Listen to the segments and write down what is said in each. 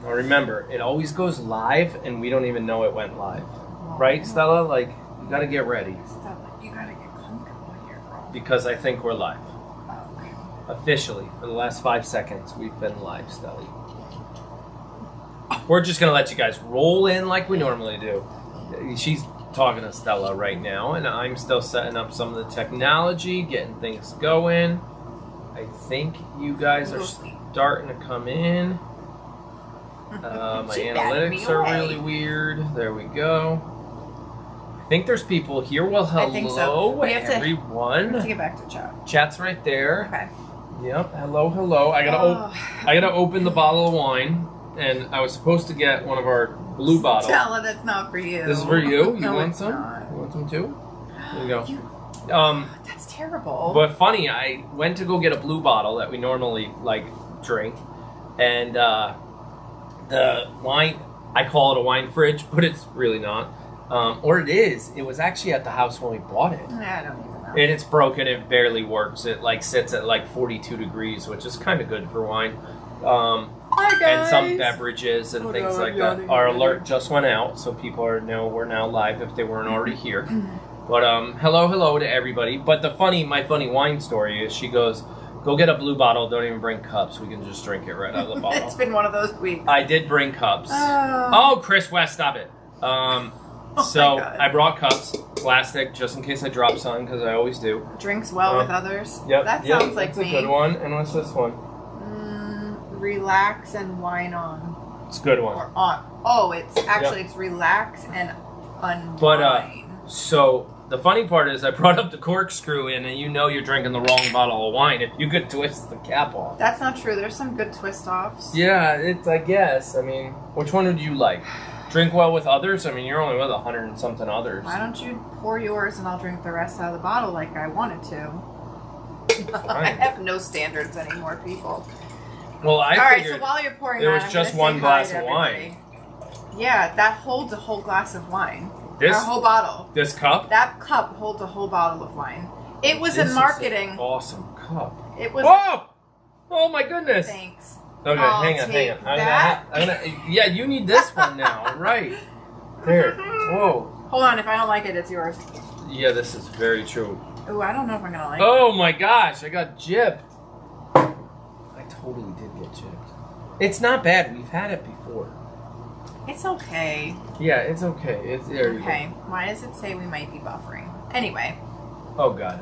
Now remember, it always goes live, and we don't even know it went live. Right, Stella? Like, you gotta get ready. Stella, you gotta get comfortable here, bro. Because I think we're live. Okay. Officially, for the last 5 seconds, we've been live, Stella. We're just gonna let you guys roll in like we normally do. She's talking to Stella right now, and I'm still setting up some of the technology, getting things going. I think you guys are starting to come in. My analytics are really weird. There we go. I think there's people here. Well, hello, I think so. everyone. We have to get back to chat. Chat's right there. Okay. Yep. Hello, hello. I gotta open the bottle of wine, and I was supposed to get one of our blue bottles. Stella, that's not for you. This is for you. You No, want it's some? not. You want some too? There you go. That's terrible. But funny, I went to go get a blue bottle that we normally drink, and the wine, I call it a wine fridge, but it's really not. Or it is. It was actually at the house when we bought it. I don't even know. And it's broken. It barely works. It sits at 42 degrees, which is kind of good for wine. Hi guys. And some beverages and things like that. Our alert just went out, so people know we're now live if they weren't already here. But hello to everybody. But my funny wine story is she goes, go get a blue bottle, don't even bring cups. We can just drink it right out of the bottle. It's been one of those weeks. I did bring cups. Oh, Chris West, stop it. So I brought cups, plastic, just in case I drop some, because I always do. Drinks well with others. Yep. That sounds like that's me. a good one. And what's this one? Relax and wine on. It's a good one. Or on. Oh, it's actually it's relax and unwine. But so the funny part is I brought up the corkscrew in, and you're drinking the wrong bottle of wine if you could twist the cap off. That's not true. There's some good twist offs. Yeah, I guess. I mean, which one would you like? Drink well with others? I mean, you're only with 100 and something others. Why don't you pour yours and I'll drink the rest out of the bottle like I wanted to? I have no standards anymore, people. Well, All right, so while you're pouring there that, was just one glass of wine. Yeah, that holds a whole glass of wine. This a whole bottle. This cup? That cup holds a whole bottle of wine. It was in marketing. Is an awesome cup. It was. Whoa! Oh my goodness. Thanks. Okay, hang on. I'm gonna, yeah, you need this one now, right? There. Whoa. Hold on, if I don't like it, it's yours. Yeah, this is very true. Ooh, I don't know if I'm gonna like it. Oh my gosh, I got gypped. I totally did get gypped. It's not bad. We've had it before. It's okay. Yeah, it's okay. It's there. Okay. Why does it say we might be buffering? Anyway. Oh god.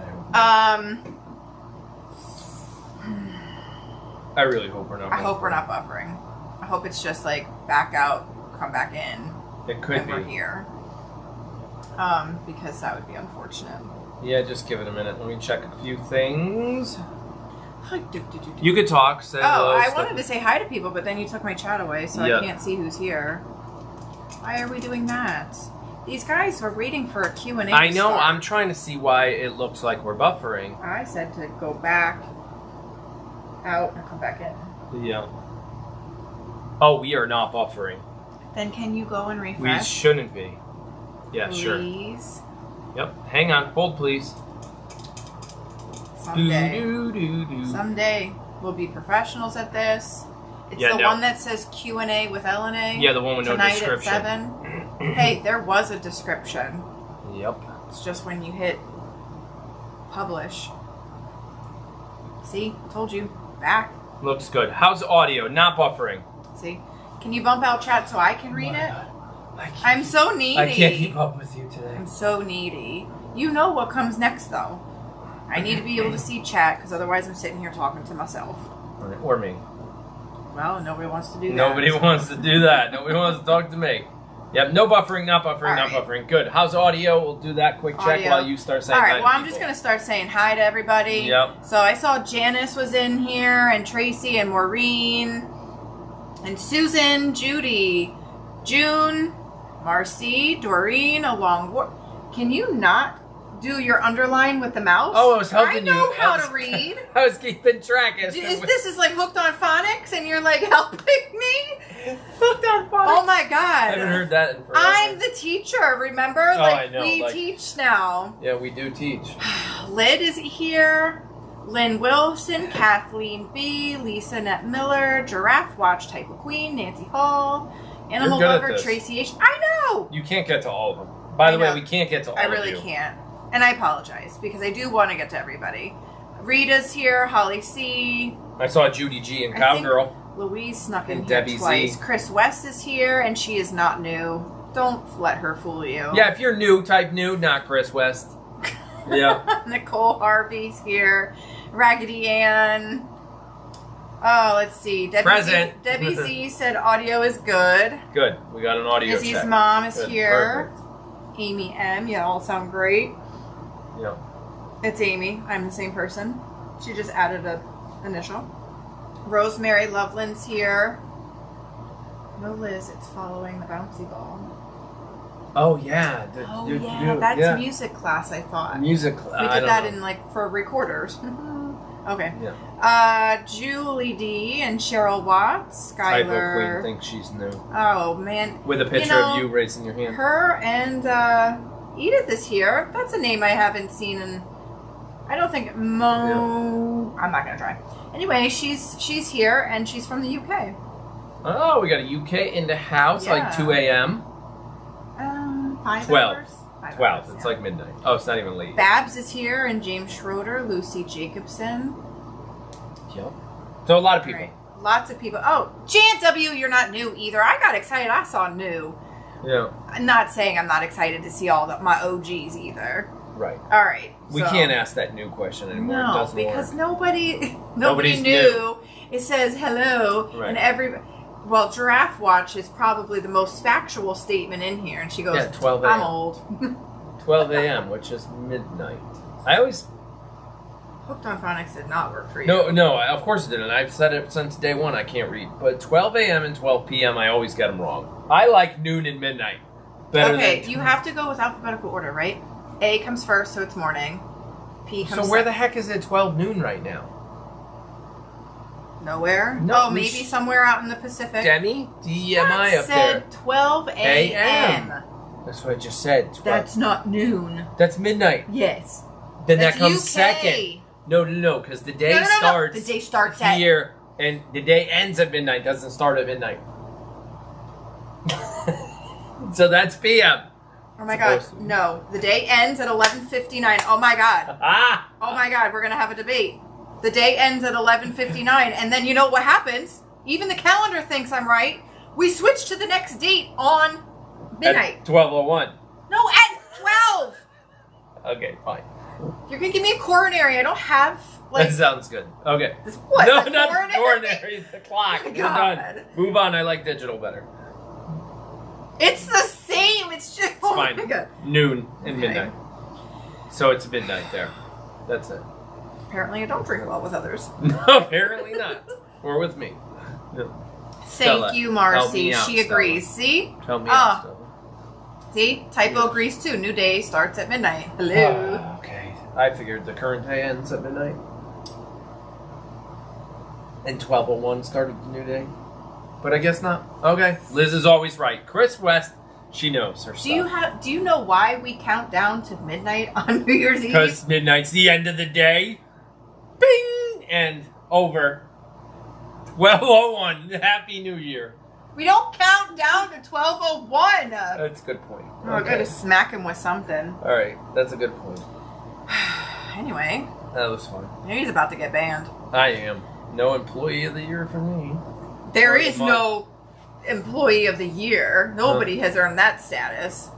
I really hope we're not. I hope we're not buffering. I hope it's just like back out, come back in. It could be. We're here. Because that would be unfortunate. Yeah, just give it a minute. Let me check a few things. You could talk. Say hello. I wanted to say hi to people, but then you took my chat away, so I can't see who's here. Why are we doing that? These guys were waiting for a Q&A. I know. I'm trying to see why it looks like we're buffering. I said to go back out and come back in. Yeah. Oh, we are not buffering. Then can you go and refresh? We shouldn't be. Yeah, sure. Please. Yep. Hang on. Hold, please. Someday. Someday we'll be professionals at this. It's the one that says Q&A with L&A. Yeah, the one with no description. Tonight at 7. Hey, there was a description. Yep. It's just when you hit publish. See? Told you. Back. Looks good. How's audio? Not buffering. See? Can you bump out chat so I can read it? I'm so needy. I can't keep up with you today. I'm so needy. You know what comes next, though. I need to be able to see chat, because otherwise I'm sitting here talking to myself. Or me. Well, nobody wants to do that. Nobody wants to do that. Nobody wants to talk to me. Yep, no buffering, not buffering, not buffering. Good. How's audio? We'll do that quick check while you start saying hi to people. All right, well, I'm just going to start saying hi to everybody. Yep. So I saw Janice was in here, and Tracy, and Maureen, and Susan, Judy, June, Marcy, Doreen, Can you not do your underline with the mouse? Oh, I was helping you. I know how to read. I was keeping track. This is like Hooked on Phonics, and you're like helping me? Hooked on Phonics? Oh my god. I haven't heard that in forever. I'm the teacher, remember? I know. We teach now. Yeah, we do teach. Lyd is here. Lynn Wilson, Kathleen B, Lisa Nett Miller, Giraffe Watch Typo Queen, Nancy Hall, Animal You're good at Lover, this. Tracy H. I know! You can't get to all of them. By the way, we can't get to all I of you. really can't. And I apologize, because I do want to get to everybody. Rita's here, Holly C. I saw Judy G and Cowgirl. Louise snuck in And here Debbie twice. Z. Chris West is here, and she is not new. Don't let her fool you. Yeah, if you're new, type new, not Chris West. Yeah. Nicole Harvey's here. Raggedy Ann. Oh, let's see. Debbie Z said audio is good. Good. We got an audio Izzy's check. mom is Good. here. Perfect. Amy M. You all sound great. Yeah. It's Amy. I'm the same person. She just added an initial. Rosemary Loveland's here. No Liz, it's following the bouncy ball. Oh, yeah. That's music class, I thought. Music We class. did that in, for recorders. Okay. Yeah. Julie D and Cheryl Watts. Typo Skylar. Queen thinks she's new. Oh, man. With a picture of you raising your hand. Her and Edith is here. That's a name I haven't seen in... I don't think... I'm not going to try. Anyway, she's here, and she's from the UK. Oh, we got a UK in the house, like 2 a.m. 5 12. hours? 5 12. hours, It's yeah. like midnight. Oh, it's not even late. Babs is here, and James Schroeder, Lucy Jacobson. Yep. So a lot of people. Right. Lots of people. Oh, Jan W., you're not new either. I got excited. I saw new. Yeah. I'm not saying I'm not excited to see all my OGs either. Right. All right. We can't ask that new question anymore. It No, doesn't because work. nobody Nobody's knew. new. It says hello, Right. and well, Giraffe Watch is probably the most factual statement in here, and she goes, Yeah, 12 a.m. I'm old. 12 a.m., which is midnight. I always... Hooked on Phonics did not work for you. No, of course it didn't. I've said it since day one. I can't read. But 12 a.m. and 12 p.m., I always get them wrong. I like noon and midnight better than... You have to go with alphabetical order, right? A comes first, so it's morning. P comes So where the heck is it 12 noon right now? Nowhere? No, maybe somewhere out in the Pacific. Demi? D-E-M-I That up there. said 12 a.m. That's what I just said. 12. That's not noon. That's midnight. Yes. Then That's that comes UK. second. No, because the day No. starts The day starts at... here, and the day ends at midnight. Doesn't start at midnight. So that's PM. Oh my god, no. The day ends at 11:59. Oh my god. Ah! Oh my god, we're going to have a debate. The day ends at 11:59, and then you know what happens? Even the calendar thinks I'm right. We switch to the next date on midnight. At 12:01. No, at 12! Okay, fine. You're going to give me a coronary. I don't have, That sounds good. Okay. What? No, the not coronary? the coronary. It's the clock. Oh my We're God. done. Move on. I like digital better. It's the same. It's just... It's oh fine. my god. Noon and Okay. midnight. So it's midnight there. That's it. Apparently I don't drink well with others. No, apparently not. Or with me. No. Stella, Thank you, help me Marcy. out, She agrees. See? Tell me out, Stella. See? Typo agrees too. New day starts at midnight. Hello. Okay. I figured the current day ends at midnight. And 12:01 started the new day. But I guess not. Okay. Liz is always right. Chris West, she knows her stuff. Do you know why we count down to midnight on New Year's Eve? Because midnight's the end of the day. Bing! And over. 12:01. Happy New Year. We don't count down to 12:01. That's a good point. I gotta smack him with something. All right. That's a good point. Anyway, That was fun. he's about to get banned. I am. No employee of the year for me. There Or the is month. no employee of the year. Nobody has earned that status.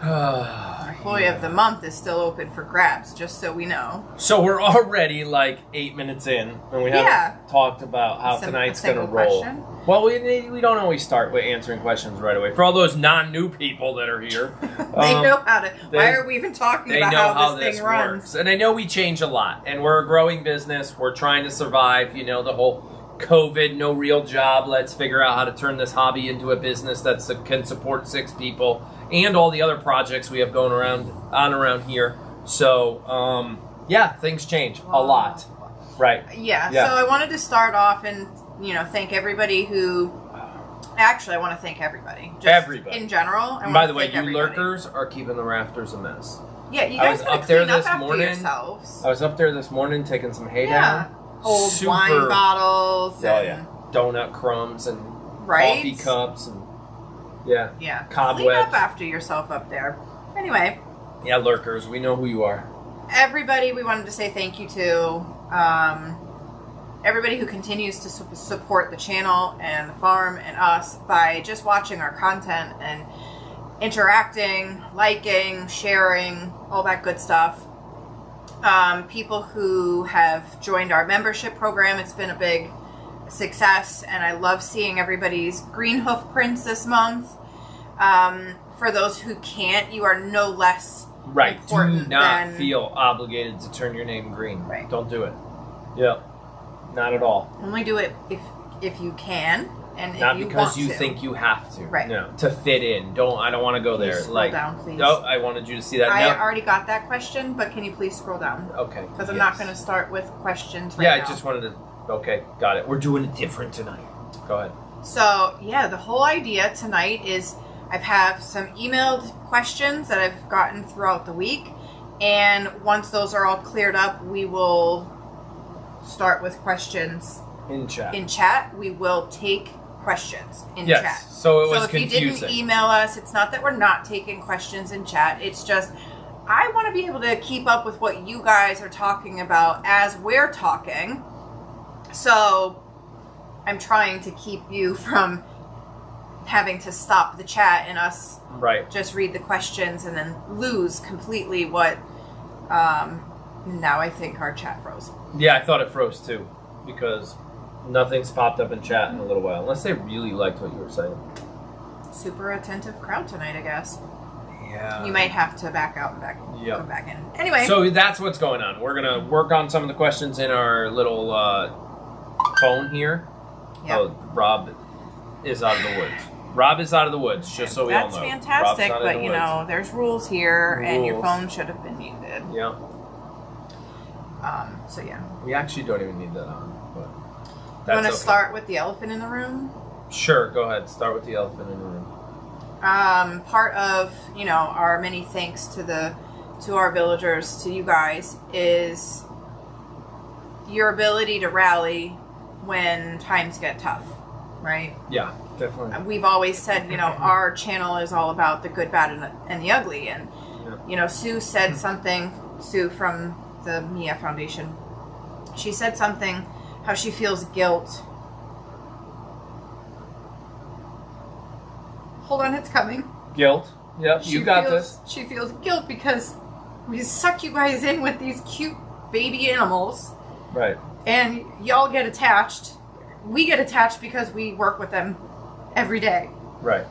Employee of the month is still open for grabs, just so we know. So we're already like 8 minutes in, and we haven't talked about how tonight's going to roll. Question. Well, we don't always start with answering questions right away. For all those non-new people that are here, They know how to. Why are we even talking they about know how this thing runs? works. And I know we change a lot, and we're a growing business. We're trying to survive. You know, the whole COVID, no real job. Let's figure out how to turn this hobby into a business that can support 6 people, and all the other projects we have going around here. So, yeah, things change a lot. Right. Yeah, so I wanted to start off and, thank everybody who... Actually, I want to thank everybody. Just Everybody. in general. And by the way, you lurkers are keeping the rafters a mess. Yeah, you I guys was gotta up there clean up this after morning. yourselves. I was up there this morning taking some hay Yeah. down. Old Super- wine bottles. Oh and, yeah, donut crumbs and Right? coffee cups and yeah, Yeah. cobwebs. Clean up after yourself up there. Anyway. Yeah, lurkers, we know who you are. Everybody, we wanted to say thank you to. Everybody who continues to support the channel and the farm and us by just watching our content and interacting, liking, sharing, all that good stuff. People who have joined our membership program, it's been a big success, and I love seeing everybody's green hoof prints this month. For those who can't, you are no less Right, do important not than... feel obligated to turn your name green. Right. Don't do it. Yep, not at all. Only do it if you can, and Not if you because want you to. think you have to. Right. No, to fit in. I don't want to go Please there. scroll Like, down, please. Oh, I wanted you to see that. I No. already got that question, but can you please scroll down? Okay. Because I'm not going to start with questions right Yeah, now. I just wanted to. Okay, got it. We're doing it different tonight. Go ahead. So, yeah, the whole idea tonight is I have some emailed questions that I've gotten throughout the week, and once those are all cleared up, we will start with questions In chat. in chat. We will take questions in yes. chat. So it was if you confusing. didn't email us, it's not that we're not taking questions in chat. It's just I want to be able to keep up with what you guys are talking about as we're talking. So I'm trying to keep you from having to stop the chat and us Right. just read the questions and then lose completely what now I think our chat froze. Yeah, I thought it froze too, because nothing's popped up in chat in a little while, unless they really liked what you were saying. Super attentive crowd tonight, I guess. Yeah. You might have to back out and Yep. come back in. Anyway. So that's what's going on. We're gonna work on some of the questions in our little phone here. Yep. Oh, Rob is out of the woods. Rob is out of the woods, just so we all know. That's fantastic, Rob's not in but the you woods. know, there's rules here, and your Rules. phone should have been muted. Yeah. So yeah. We actually don't even need that on, but You that's want to okay. start with the elephant in the room? Sure, go ahead. Start with the elephant in the room. Part of our many thanks to our villagers, to you guys, is your ability to rally when times get tough, right? Yeah, definitely. We've always said, our channel is all about the good, bad, and the ugly. And, Sue said something, Sue from the Mia Foundation, she said something, how she feels guilt. Hold on, it's coming. Guilt. Yep, you got this. She feels guilt because we suck you guys in with these cute baby animals. Right. And y'all get attached. We get attached because we work with them every day. Right.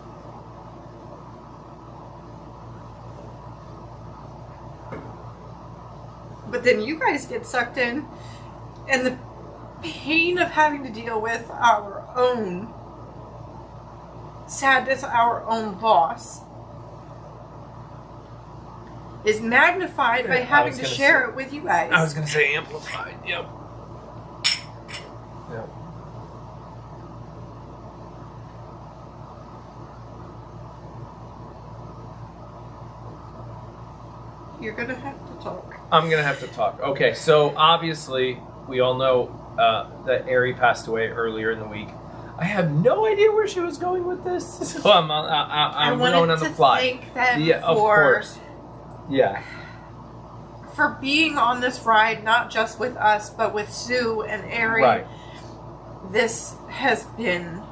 But then you guys get sucked in, and the pain of having to deal with our own sadness, our own loss, is magnified by having to share it with you guys. I was going to say amplified. Yep. Yep. You're going to have to talk. I'm going to have to talk. Okay, so obviously we all know that Ari passed away earlier in the week. I have no idea where she was going with this, so I'm going on the fly. I wanted to thank them Yeah, of course. Yeah. for being on this ride, not just with us, but with Sue and Ari. Right. This has been...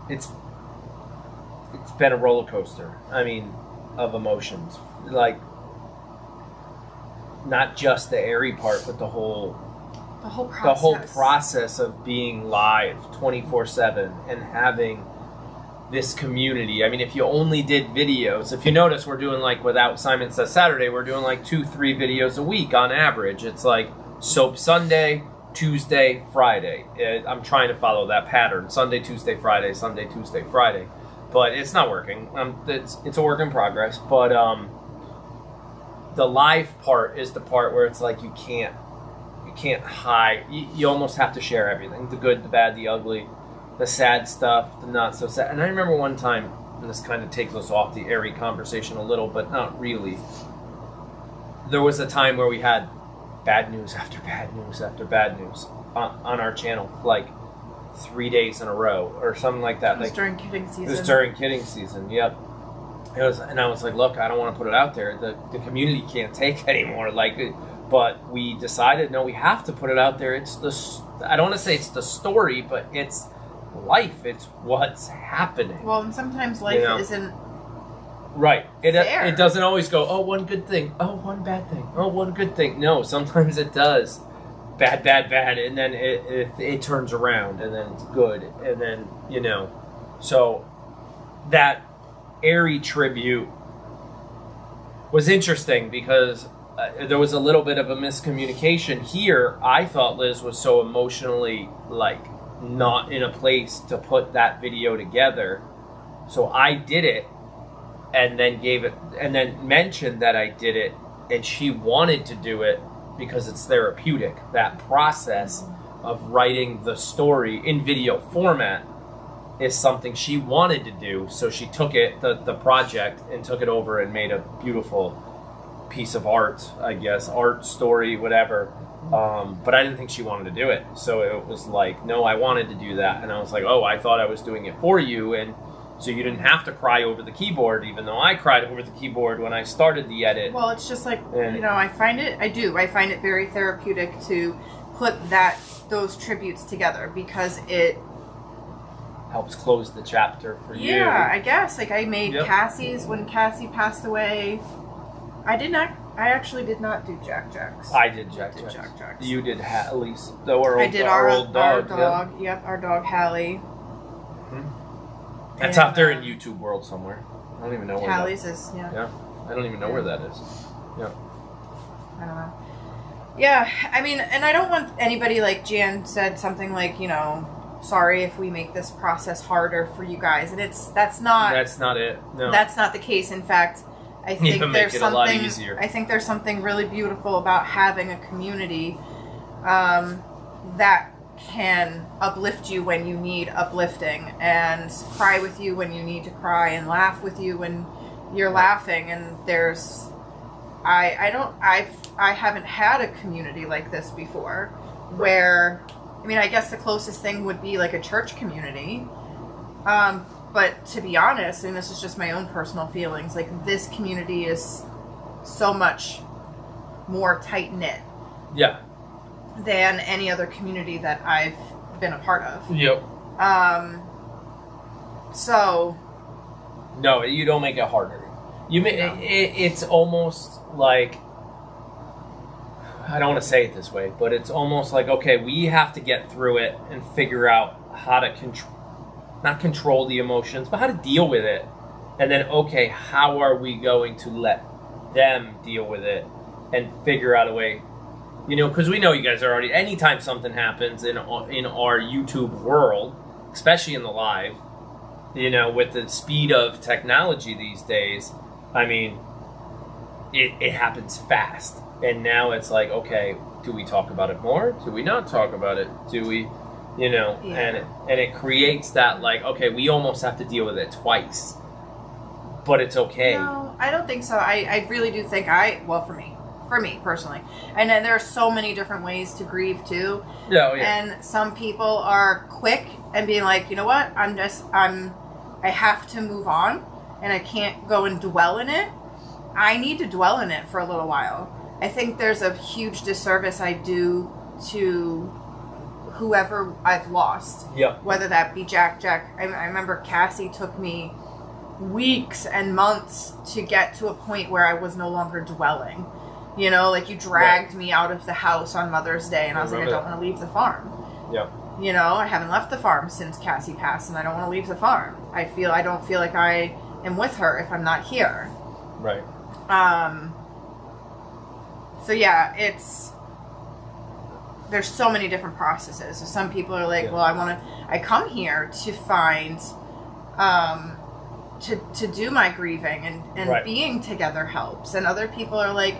It's been a roller coaster. I mean, of emotions. Like, not just the Ari part, but the whole process of being live 24/7 and having this community. I mean, if you only did videos, if you notice, we're doing like without Simon Says Saturday, we're doing like 2-3 videos a week on average. It's like Soap Sunday, Tuesday, Friday. I'm trying to follow that pattern. Sunday, Tuesday, Friday, Sunday, Tuesday, Friday. But it's not working. It's a work in progress. But the live part is the part where it's like you can't hide. You almost have to share everything. The good, the bad, the ugly, the sad stuff, the not so sad. And I remember one time and this kind of takes us off the airy conversation a little, but not really. There was a time where we had bad news after bad news after bad news on our channel, like 3 days in a row or something like that. It was like during kidding season. It was during kidding season. Yep. It was, and I was like, look, I don't want to put it out there. The community can't take anymore. But we decided, no, we have to put it out there. I don't want to say it's the story, but it's life. It's what's happening. Well, and sometimes life isn't right. fair. It doesn't always go, oh, one good thing, oh, one bad thing, oh, one good thing. No, sometimes it does. Bad, and then it turns around, and then it's good, and then, So that airy tribute was interesting because there was a little bit of a miscommunication here. I thought Liz was so emotionally, not in a place to put that video together. So I did it and then mentioned that I did it, and she wanted to do it because it's therapeutic. That process of writing the story in video format is something she wanted to do. So she took the project, and took it over and made a beautiful piece of art, I guess, art, story, whatever. But I didn't think she wanted to do it. So it was like, no, I wanted to do that. And I was like, oh, I thought I was doing it for you. And so you didn't have to cry over the keyboard, even though I cried over the keyboard when I started the edit. Well, it's just like, I find it very therapeutic to put those tributes together, because it helps close the chapter for you. Yeah, I guess. I made Cassie's when Cassie passed away. I actually did not do Jack Jacks. I did Jack Jacks. You did Hallie's. I did our old dog. Our dog. Yep, our dog Hallie. That's out there in YouTube world somewhere. I don't even know where Hallie's is, Yeah. I don't even know where that is. Yeah. I don't know. Yeah, I mean, and I don't want anybody, like Jan said, something like, sorry if we make this process harder for you guys. And that's not it. No. That's not the case. In fact, I think I think there's something really beautiful about having a community that can uplift you when you need uplifting, and cry with you when you need to cry, and laugh with you when you're laughing. And I haven't had a community like this before, where, I guess the closest thing would be like a church community. But to be honest, and this is just my own personal feelings, this community is so much more tight-knit. Yeah. Than any other community that I've been a part of. Yep. So. No, you don't make it harder. It's almost like, I don't want to say it this way, but it's almost like, okay, we have to get through it and figure out how to not control the emotions, but how to deal with it. And then, okay, how are we going to let them deal with it and figure out a way, because we know you guys are already, anytime something happens in our YouTube world, especially in the live, with the speed of technology these days, it happens fast. And now it's like, okay, do we talk about it more? Do we not talk about it? Do we, and it creates that, okay, we almost have to deal with it twice. But it's okay. No, I don't think so. I really do think for me personally. And then there are so many different ways to grieve too. Yeah. And some people are quick and being like, you know what? I have to move on, and I can't go and dwell in it. I need to dwell in it for a little while. I think there's a huge disservice I do to whoever I've lost. Yeah. Whether that be Jack. I remember Cassie took me weeks and months to get to a point where I was no longer dwelling. You dragged me out of the house on Mother's Day, and I was like, I don't want to leave the farm. Yeah. I haven't left the farm since Cassie passed, and I don't want to leave the farm. I don't feel like I am with her if I'm not here. Right. So yeah, there's so many different processes. So some people are like, well, I come here to find, to do my grieving, and right. being together helps. And other people are like,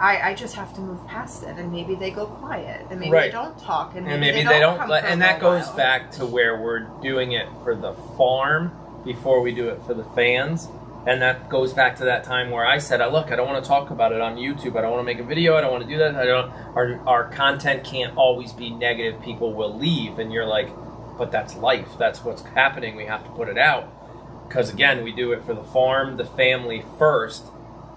I just have to move past it, and maybe they go quiet, and maybe they don't talk, and maybe they don't come and that goes back to where we're doing it for the farm before we do it for the fans. And that goes back to that time where I said, look, I don't want to talk about it on YouTube. I don't want to make a video. I don't want to do that. Our content can't always be negative. People will leave. And you're like, but that's life. That's what's happening. We have to put it out. Because, again, we do it for the farm, the family first.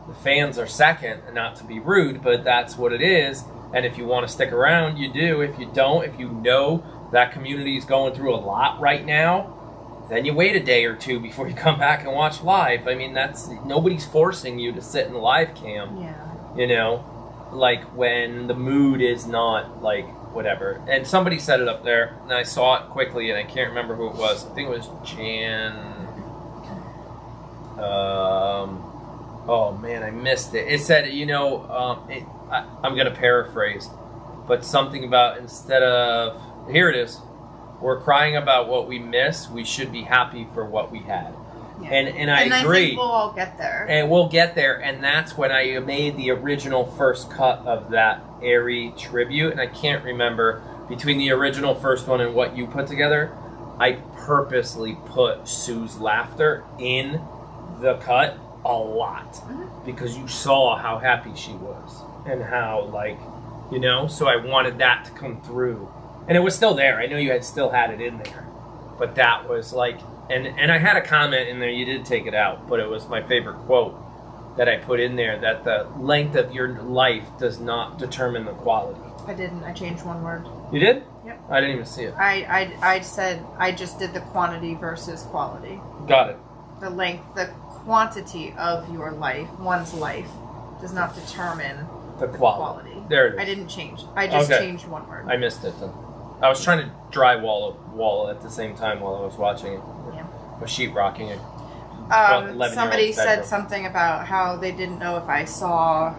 The fans are second, and not to be rude, but that's what it is. And if you want to stick around, you do. If you don't, if you know that community is going through a lot right now, then you wait a day or two before you come back and watch live. I mean, nobody's forcing you to sit in the live cam. Yeah. You know, like when the mood is not like whatever. And somebody said it up there, and I saw it quickly, and I can't remember who it was. I think it was Jan. Oh man, I missed it. It said, I'm going to paraphrase, but something about instead of, here it is, we're crying about what we miss, we should be happy for what we had. Yeah. And I agree. I think we'll all get there. And we'll get there, and that's when I made the original first cut of that Airy tribute, and I can't remember, between the original first one and what you put together, I purposely put Sue's laughter in the cut a lot, because you saw how happy she was, and how, so I wanted that to come through. And it was still there. I know you still had it in there. But that was and I had a comment in there, you did take it out, but it was my favorite quote that I put in there, that the length of your life does not determine the quality. I didn't. I changed one word. You did? Yep. I didn't even see it. I said I just did the quantity versus quality. Got it. The length, the quantity of your life, one's life, does not determine the quality. There it is. I didn't change. I just changed one word. I missed it then. I was trying to drywall a wall at the same time while I was watching it. Yeah. I was sheetrocking it. Somebody said something about how they didn't know if I saw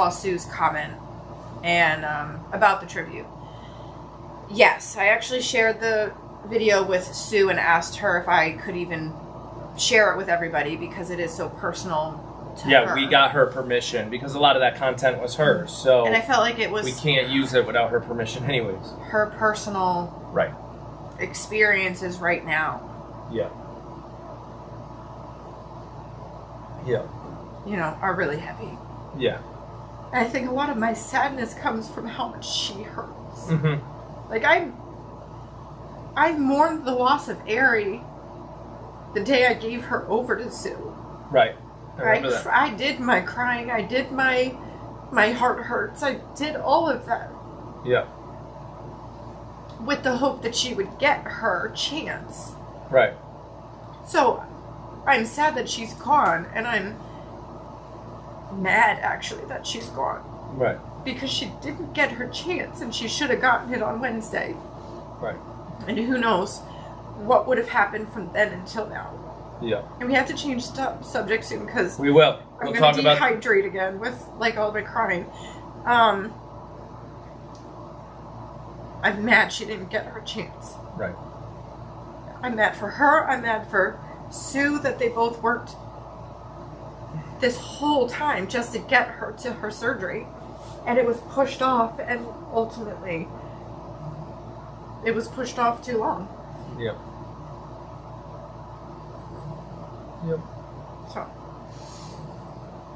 Sue's comment and about the tribute. Yes, I actually shared the video with Sue and asked her if I could even share it with everybody because it is so personal to her. Yeah, we got her permission because a lot of that content was hers. So and I felt like it was we can't use it without her permission anyways. Her personal experiences right now. Yeah. Yeah. Are really heavy. Yeah. And I think a lot of my sadness comes from how much she hurts. Mm-hmm. I mourned the loss of Airy the day I gave her over to Sue. Right. I did my crying. I did my heart hurts. I did all of that. Yeah. With the hope that she would get her chance. Right. So, I'm sad that she's gone, and I'm mad, actually, that she's gone. Right. Because she didn't get her chance, and she should have gotten it on Wednesday. Right. And who knows what would have happened from then until now. Yeah. And we have to change subject soon, because we will. I'm going to dehydrate again with, all my crying. I'm mad she didn't get her chance. Right. I'm mad for her. I'm mad for Sue that they both worked this whole time just to get her to her surgery. And it was pushed off, and ultimately it was pushed off too long. Yep. Yep. So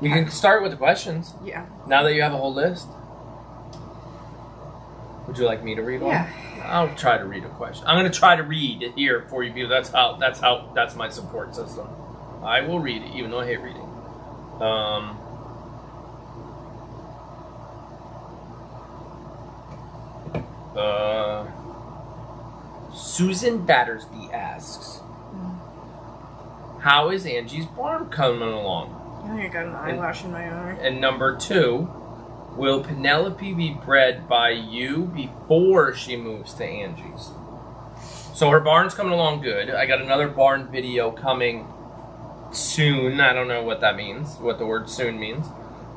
we can start with the questions. Yeah. Now that you have a whole list. Would you like me to read one? Yeah. I'll try to read a question. I'm going to try to read it here for you because that's my support system. I will read it even though I hate reading. Susan Battersby asks, how is Angie's barn coming along? I think I got an eyelash in my eye. And number 2, will Penelope be bred by you before she moves to Angie's? So her barn's coming along good. I got another barn video coming soon. I don't know what that means, what the word soon means.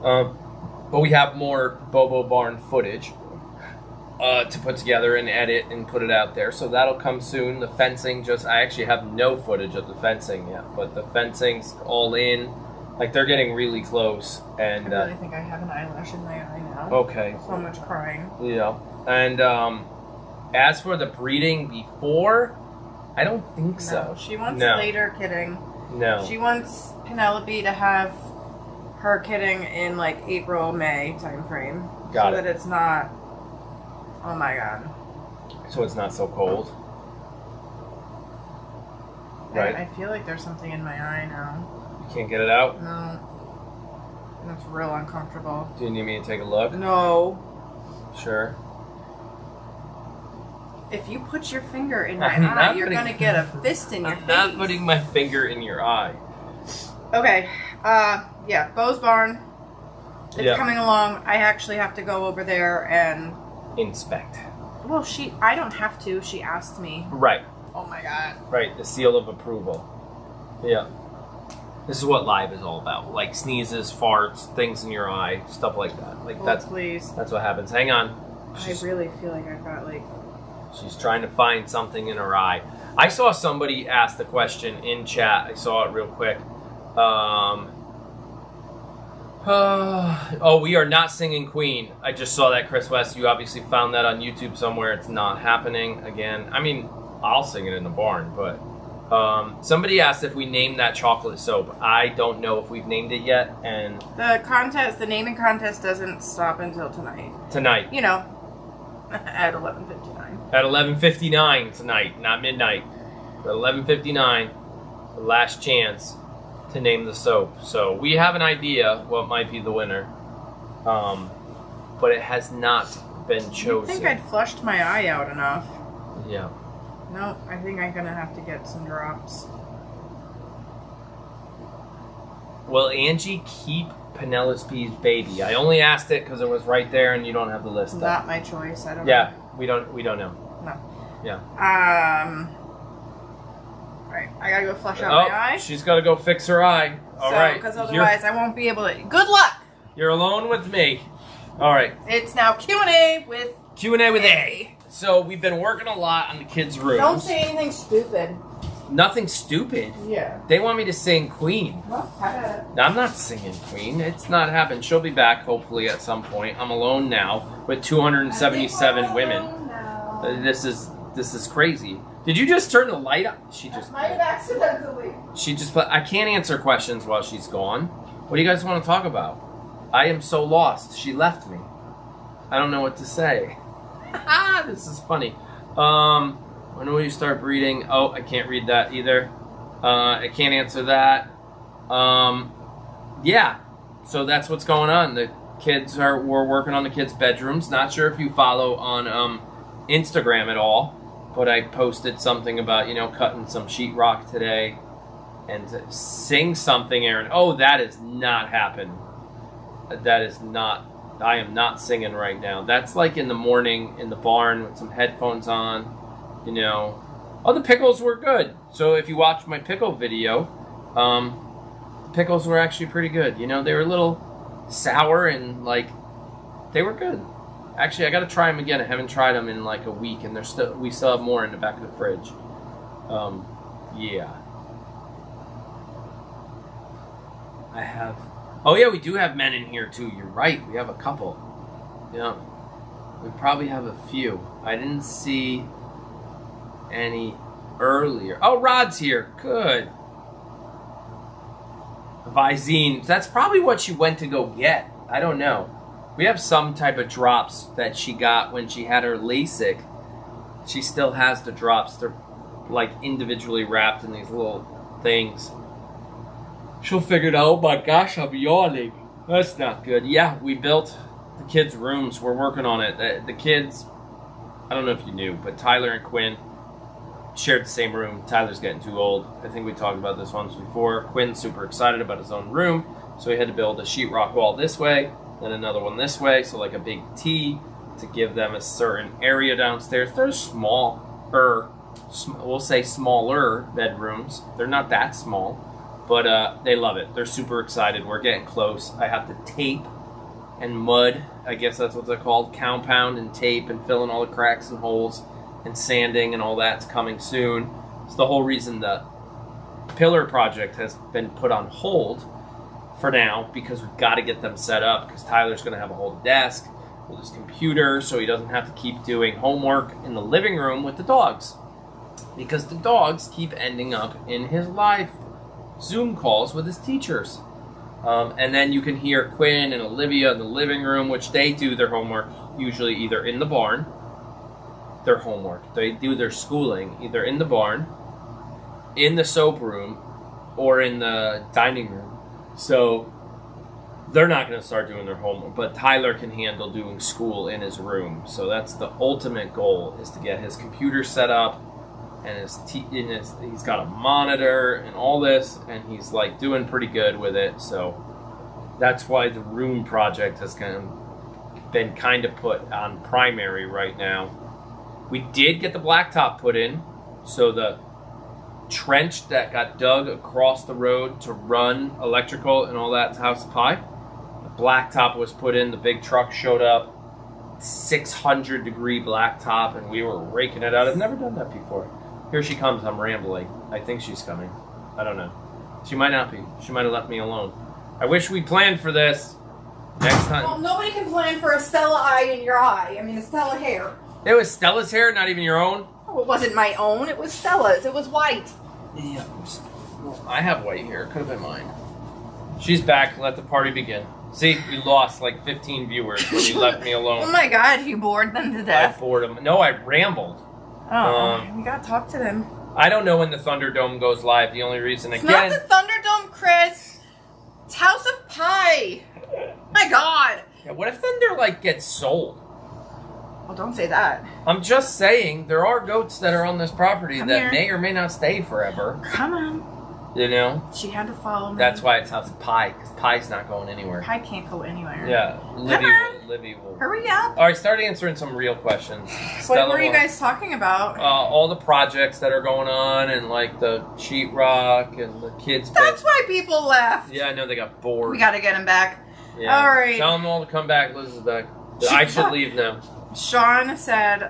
But we have more Bobo barn footage to put together and edit and put it out there. So that'll come soon. The fencing I actually have no footage of the fencing yet, but the fencing's all in. They're getting really close. And I really think I have an eyelash in my eye now. Okay. So much crying. Yeah. And As for the breeding before, I don't think so. No, she wants later kidding. No. She wants Penelope to have her kidding in like April, May time frame. Got it. So that it's not, oh my God. So it's not so cold. Right. I feel like there's something in my eye now. You can't get it out? No. That's real uncomfortable. Do you need me to take a look? No. Sure. If you put your finger in my eye, you're going to get a fist in your face. I'm not putting my finger in your eye. Okay. Yeah, Beau's Barn. It's coming along. I actually have to go over there and... inspect. Well, I don't have to. She asked me. Right. Oh my God. Right, the seal of approval. Yeah. This is what live is all about. Like sneezes, farts, things in your eye, stuff like that. Like please. That's what happens. Hang on. I really feel like I've got like... She's trying to find something in her eye. I saw somebody ask the question in chat. I saw it real quick. Oh, we are not singing Queen. I just saw that, Chris West. You obviously found that on YouTube somewhere. It's not happening again. I mean, I'll sing it in the barn, but somebody asked if we named that chocolate soap. I don't know if we've named it yet. And the naming contest doesn't stop until tonight. Tonight. You know, at 11:59. At 11:59 tonight, not midnight. At 11:59, the last chance to name the soap. So we have an idea what might be the winner, but it has not been chosen. I think I'd flushed my eye out enough. Yeah. No, I think I'm gonna have to get some drops. Will Angie keep Penelope's baby? I only asked it because it was right there, and you don't have the list. Not my choice. I don't know. Yeah, we don't know. No. Yeah. Right, I gotta go flush out my eye. She's gotta go fix her eye. All right. Because otherwise I won't be able to. Good luck. You're alone with me. All right. It's now Q&A with A. So we've been working a lot on the kids' rooms. Don't say anything stupid. Nothing stupid. Yeah. They want me to sing Queen. Well, how about it? I'm not singing Queen. It's not happening. She'll be back hopefully at some point. I'm alone now with 277 women. This is crazy. Did you just turn the light on? She just might have accidentally. I can't answer questions while she's gone. What do you guys want to talk about? I am so lost. She left me. I don't know what to say. This is funny. When will you start breeding? Oh, I can't read that either. I can't answer that. Yeah. So that's what's going on. We're working on the kids' bedrooms. Not sure if you follow on Instagram at all, but I posted something about, cutting some sheetrock today and to sing something, Aaron. Oh, that has not happened. That is not, I am not singing right now. That's like in the morning in the barn with some headphones on, Oh, the pickles were good. So if you watch my pickle video, pickles were actually pretty good. They were a little sour and they were good. Actually, I got to try them again. I haven't tried them in like a week, and we still have more in the back of the fridge. Yeah. I have. Oh yeah, we do have men in here too. You're right. We have a couple. Yeah. We probably have a few. I didn't see any earlier. Oh, Rod's here. Good. Visine. That's probably what she went to go get. I don't know. We have some type of drops that she got when she had her LASIK. She still has the drops. They're like individually wrapped in these little things. She'll figure it out. Oh my gosh, I'm yawning. That's not good. Yeah, we built the kids' rooms. We're working on it. The kids, I don't know if you knew, but Tyler and Quinn shared the same room. Tyler's getting too old. I think we talked about this once before. Quinn's super excited about his own room, so we had to build a sheetrock wall this way, then another one this way, so like a big T to give them a certain area downstairs. They're we'll say smaller bedrooms. They're not that small, but they love it. They're super excited. We're getting close. I have to tape and mud, I guess that's what they're called, compound and tape and fill in all the cracks and holes, and sanding and all that's coming soon. It's the whole reason the pillar project has been put on hold for now, because we've got to get them set up, because Tyler's going to have a whole desk. with his computer so he doesn't have to keep doing homework in the living room with the dogs. Because the dogs keep ending up in his live Zoom calls with his teachers. And then you can hear Quinn and Olivia in the living room, which they do their homework usually either in the barn, their homework. They do their schooling either in the barn, in the soap room, or in the dining room. So they're not going to start doing their homework, but Tyler can handle doing school in his room. So that's the ultimate goal, is to get his computer set up, and he's got a monitor and all this, and he's like doing pretty good with it. So that's why the room project has been kind of put on primary right now. We did get the blacktop put in, so the trench that got dug across the road to run electrical and all that to House of Pie, the blacktop was put in. The big truck showed up, 600 degree blacktop, and we were raking it out. I've never done that before. Here she comes. I'm rambling. I think she's coming. I don't know. She might not be. She might have left me alone. I wish we planned for this. Next time. Well, nobody can plan for a Stella eye in your eye. I mean, a Stella hair. It was Stella's hair, not even your own? Oh, it wasn't my own. It was Stella's. It was white. Yeah. Well, I have white hair. It could have been mine. She's back. Let the party begin. See, we lost like 15 viewers when you left me alone. Oh my god, you bored them to death. I bored them. No, I rambled. Oh, we gotta talk to them. I don't know when the Thunderdome goes live. The only reason, It's not the Thunderdome, Chris. It's House of Pie. My god. Yeah, what if Thunder gets sold? Well, don't say that. I'm just saying there are goats that are on this property Come that here. may or may not stay forever. Come on. You know? She had to follow me. That's why it's House of Pie, because Pie's not going anywhere. Pie can't go anywhere. Yeah, Livy will. Hurry up. All right, start answering some real questions. What were you guys talking about? All the projects that are going on, and like the sheetrock and the kids. That's why people left. Yeah, I know, they got bored. We gotta get them back. Yeah. All right. Tell them all to come back. Liz is back. I should leave now. Sean said,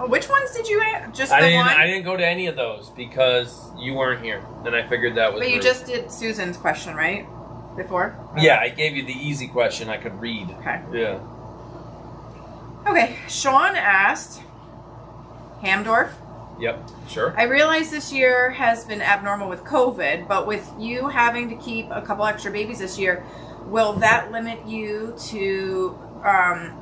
which ones did you answer? Just the one? I didn't go to any of those because you weren't here, and I figured that was. But you rude. just did Susan's question, right? Before? Yeah, I gave you the easy question I could read. Okay. Yeah. Okay, Sean asked, Hamdorf. Yep, sure. I realize this year has been abnormal with COVID, but with you having to keep a couple extra babies this year, will that limit you to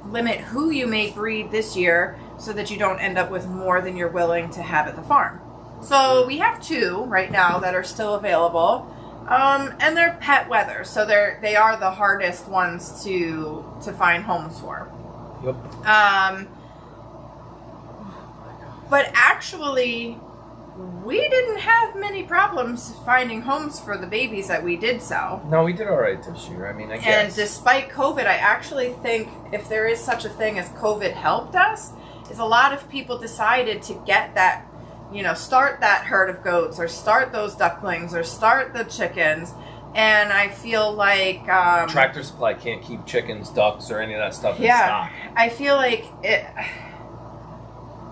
limit who you may breed this year so that you don't end up with more than you're willing to have at the farm? So we have 2 right now that are still available, and they're pet weather, so they are the hardest ones to find homes for. Yep. But actually, we didn't have many problems finding homes for the babies that we did sell. No, we did all right this year. I mean, I guess. And despite COVID, I actually think if there is such a thing as COVID helped us, is a lot of people decided to get that, start that herd of goats, or start those ducklings, or start the chickens. And I feel like Tractor Supply can't keep chickens, ducks, or any of that stuff in yeah, stock. I feel like it.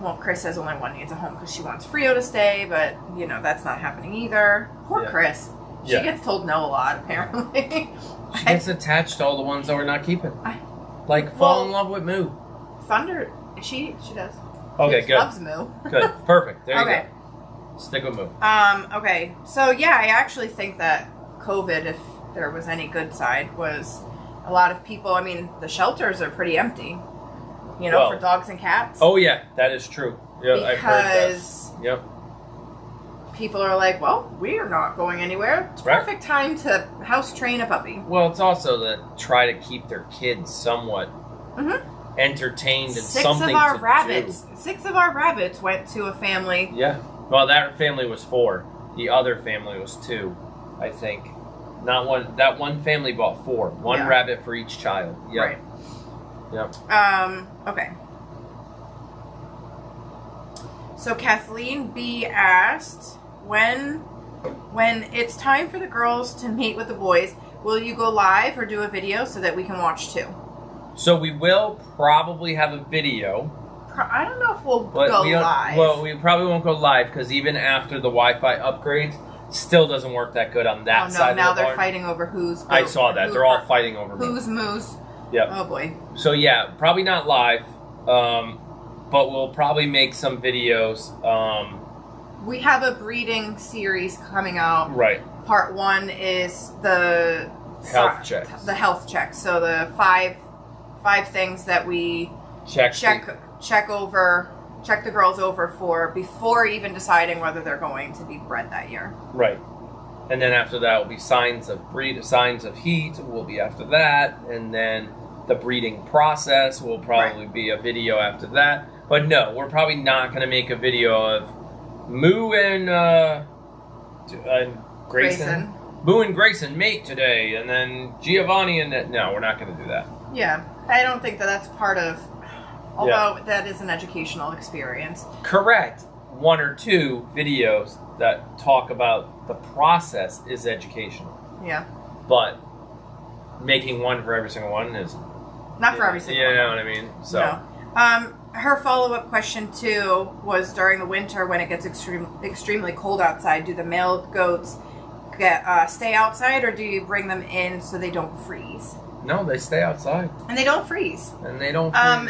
Well, Chris says only one needs a home because she wants Frio to stay, but that's not happening either. Poor Chris. She gets told no a lot, apparently. She gets attached to all the ones that we're not keeping. Fall in love with Moo. Thunder. She does. Okay, she good. Loves Moo. Good. Perfect. There you Okay. go. Stick with Moo. Okay. So yeah, I actually think that COVID, if there was any good side, was a lot of people. I mean, the shelters are pretty empty. For dogs and cats. Oh yeah, that is true. Yeah, I've heard that. Because yep. people are like, well, we're not going anywhere. It's perfect time to house train a puppy. Well, it's also to try to keep their kids somewhat entertained and something to do. 6 of our rabbits went to a family. Yeah. Well, that family was 4. The other family was 2, I think. Not one. That one family bought 4. One rabbit for each child. Yep. Right. Yep. Okay. So Kathleen B asked, when it's time for the girls to meet with the boys, will you go live or do a video so that we can watch too? So we will probably have a video. I don't know if we'll go live. Well, we probably won't go live because even after the Wi-Fi upgrades, still doesn't work that good on that side of the barn. Now they're fighting over who's. I saw that. They're all fighting over who's moose. Yep. Oh boy. So yeah, probably not live, but we'll probably make some videos. We have a breeding series coming out. Right. Part 1 is the Health checks. The health checks. So the five things that we check the girls over for before even deciding whether they're going to be bred that year. Right. And then after that will be signs of heat will be after that, and then the breeding process will probably be a video after that. But no, we're probably not going to make a video of Moo and Grayson. Moo and Grayson mate today, and then Giovanni and that. No, we're not going to do that. Yeah, I don't think that's part of. Although that is an educational experience. Correct. 1 or 2 videos that talk about the process is educational. Yeah. But making one for every single one is not for every single one. You know what I mean? So. No. Her follow-up question too was during the winter when it gets extremely cold outside. Do the male goats stay outside, or do you bring them in so they don't freeze? No, they stay outside. And they don't freeze.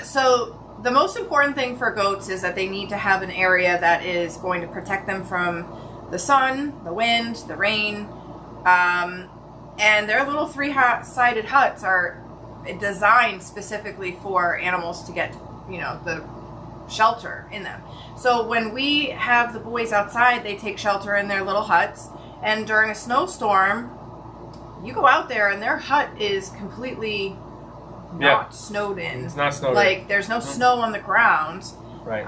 So the most important thing for goats is that they need to have an area that is going to protect them from the sun, the wind, the rain. And their little 3-sided huts are designed specifically for animals to get, the shelter in them. So when we have the boys outside, they take shelter in their little huts. And during a snowstorm, you go out there and their hut is completely not snowed in. It's not snowed in. Like, there's no snow on the ground. Right.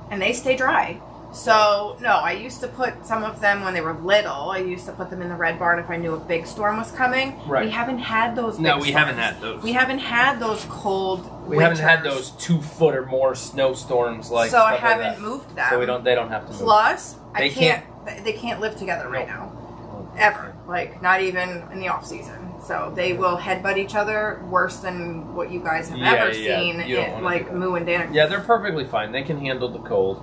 And they stay dry. So, no, I used to put some of them when they were little. I used to put them in the red barn if I knew a big storm was coming. Right. We haven't had those big storms. We haven't had those. We haven't had those cold We haven't had those 2-foot or more snowstorms like. So I haven't moved them. So they don't have to move. Plus, they can't live together right now. Ever. Like, not even in the off season. So they will headbutt each other worse than what you guys have ever seen in, like, Moo and Danica. Yeah, they're perfectly fine. They can handle the cold.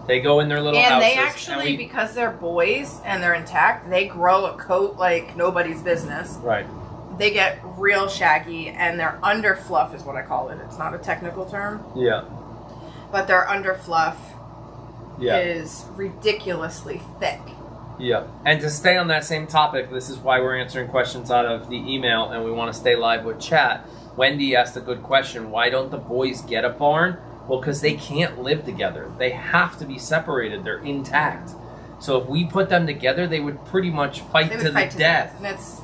They go in their little houses. And they actually, because they're boys and they're intact, they grow a coat like nobody's business. Right. They get real shaggy, and their underfluff is what I call it. It's not a technical term. Yeah. But their underfluff is ridiculously thick. Yeah. And to stay on that same topic, this is why we're answering questions out of the email, and we want to stay live with chat. Wendy asked a good question. Why don't the boys get a barn? Well, because they can't live together. They have to be separated. They're intact. So if we put them together, they would pretty much fight to the death. And it's,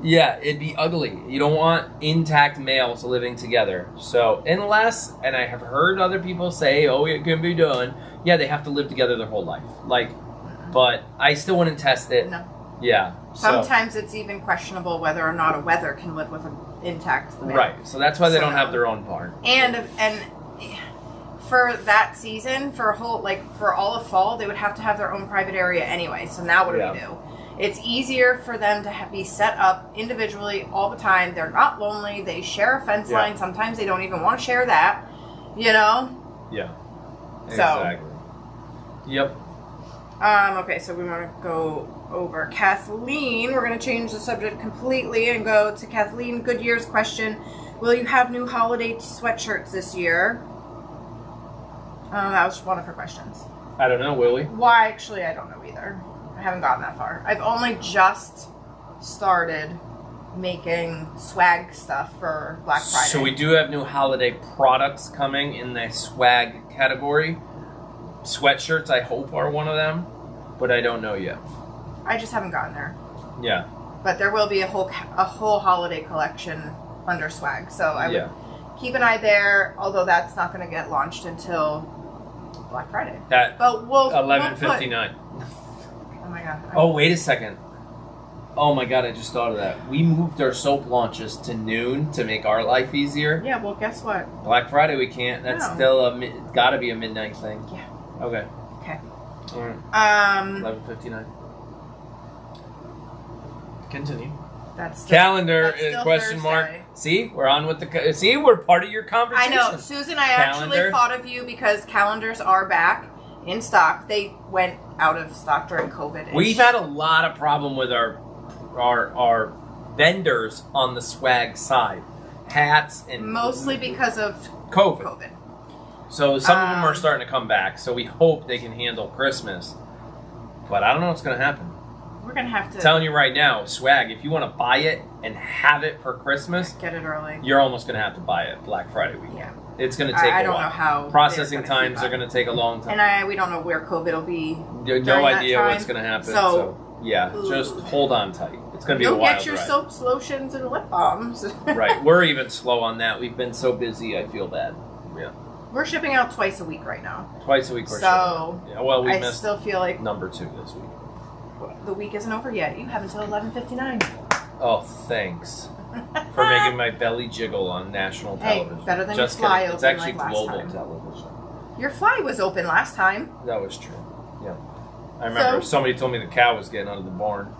Yeah, it'd be ugly. You don't want intact males living together. So unless, and I have heard other people say, oh, it can be done. Yeah, they have to live together their whole life. But I still wouldn't test it. No. Yeah. Sometimes it's even questionable whether or not a wether can live with an intact male. Right. So that's why they don't have their own barn. And for that season, for all of fall, they would have to have their own private area anyway. So now what do we do? It's easier for them to be set up individually all the time. They're not lonely. They share a fence line. Sometimes they don't even want to share that. Yeah. Exactly. Yep. Okay, so we want to go over Kathleen. We're going to change the subject completely and go to Kathleen Goodyear's question. Will you have new holiday sweatshirts this year? That was one of her questions. I don't know, will we? Why, actually, I don't know either. I haven't gotten that far. I've only just started making swag stuff for Black Friday. So we do have new holiday products coming in the swag category. Sweatshirts, I hope, are one of them, but I don't know yet. I just haven't gotten there. Yeah. But there will be a whole holiday collection under swag, so I would keep an eye there. Although that's not going to get launched until Black Friday. But we'll 11:59. Oh my god. Oh, wait a second. Oh my god, I just thought of that. We moved our soap launches to noon to make our life easier. Yeah, well, guess what? Black Friday we can't. That's still gotta be a midnight thing. Yeah. Okay. All right. 11:59. Continue. That's calendar question Thursday. mark. See, we're on with the. See, we're part of your conversation. I know, Susan. I actually thought of you because calendars are back in stock. They went out of stock during COVID. We've had a lot of problem with our vendors on the swag side. Hats and... Mostly because of COVID. So some of them are starting to come back, so we hope they can handle Christmas. But I don't know what's going to happen. We're going to have to... I'm telling you right now, swag, if you want to buy it and have it for Christmas... Get it early. You're almost going to have to buy it Black Friday weekend. Yeah. It's going to take a while. I don't know how... Processing times are going to take a long time. And we don't know where COVID will be. No idea what's going to happen. So yeah, just hold on tight. It's going to be a while. You'll get your soaps, lotions, and lip balms. Right. We're even slow on that. We've been so busy, I feel bad. Yeah. We're shipping out twice a week right now. Twice a week we're shipping out. Yeah, well, we missed still feel like number 2 this week. The week isn't over yet. You have until 11:59. Oh, thanks for making my belly jiggle on national television. Hey, better than your fly open. It's actually like global last time. television. Your fly was open last time. That was true. Yeah. I remember somebody told me the cow was getting out of the barn.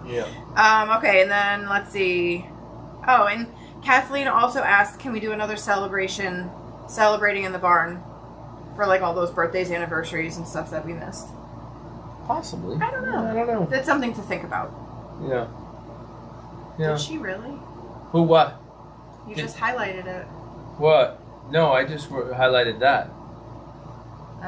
Yeah. Okay, and then let's see. Oh, and Kathleen also asked, can we do another celebrating in the barn for like all those birthdays, anniversaries, and stuff that we missed? Possibly. I don't know. I don't know. That's something to think about. Yeah. Yeah. Did she really? Who? What? You just highlighted it. What? No, I just highlighted that.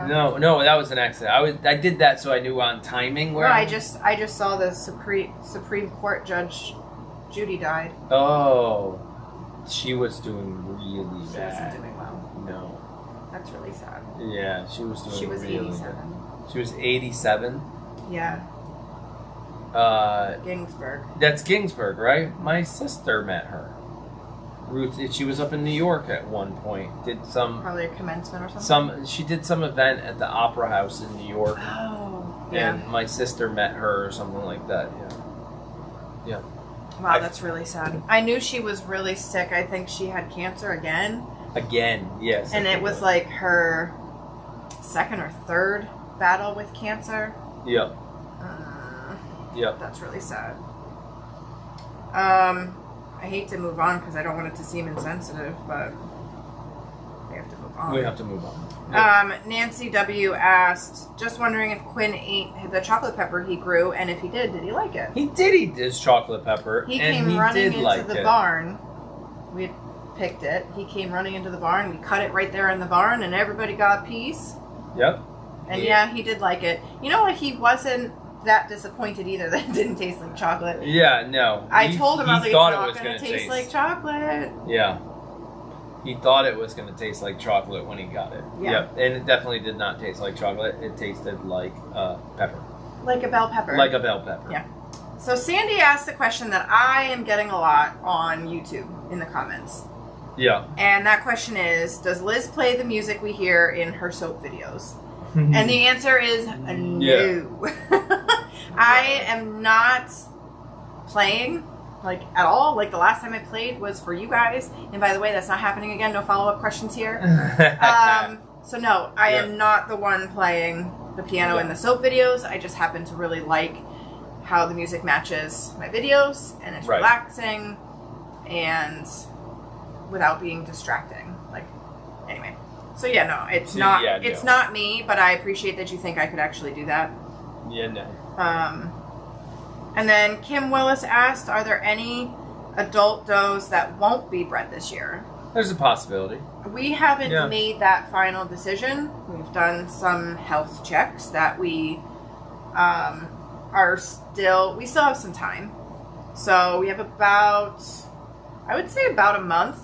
No, that was an accident. I did that so I knew on timing where. No, I just saw the Supreme Court Judge Judy died. Oh, she was doing really bad. She wasn't doing well. No. That's really sad. Yeah, she was doing. She was really 87. Bad. She was 87. Yeah. Ginsburg. That's Ginsburg, right? My sister met her. Ruth, she was up in New York at one point. Did some probably a commencement or something. She did some event at the Opera House in New York. Oh, yeah. And my sister met her or something like that. Yeah. Wow, that's really sad. I knew she was really sick. I think she had cancer again. Again, yes. And it was like her second or third battle with cancer. Yep. Yep. That's really sad. I hate to move on because I don't want it to seem insensitive, but we have to move on. We have to move on. Yep. Nancy W. asked, just wondering if Quinn ate the chocolate pepper he grew, and if he did he like it? He did eat his chocolate pepper, he and came running did into like the it. barn. We had picked it. He came running into the barn. We cut it right there in the barn, and everybody got a piece. Yep. And yeah, he did like it. You know what? He wasn't that disappointed either that it didn't taste like chocolate. Yeah, no. I told him, I was like, it's not going to taste like chocolate. Yeah. He thought it was going to taste like chocolate when he got it. Yeah. Yep. And it definitely did not taste like chocolate. It tasted like pepper. Like a bell pepper. Like a bell pepper. Yeah. So Sandy asked a question that I am getting a lot on YouTube in the comments. Yeah. And that question is, does Liz play the music we hear in her soap videos? And the answer is no. Yeah. I am not playing, like, at all. Like, the last time I played was for you guys. And by the way, that's not happening again. No follow-up questions here. So no, I am not the one playing the piano in the soap videos. I just happen to really like how the music matches my videos. And it's relaxing and without being distracting. Like, anyway. So yeah, no, it's not. It's not me, but I appreciate that you think I could actually do that. Yeah, no. And then Kim Willis asked, "Are there any adult does that won't be bred this year?" There's a possibility. We haven't made that final decision. We've done some health checks that we we still have some time. So we have about, I would say about a month.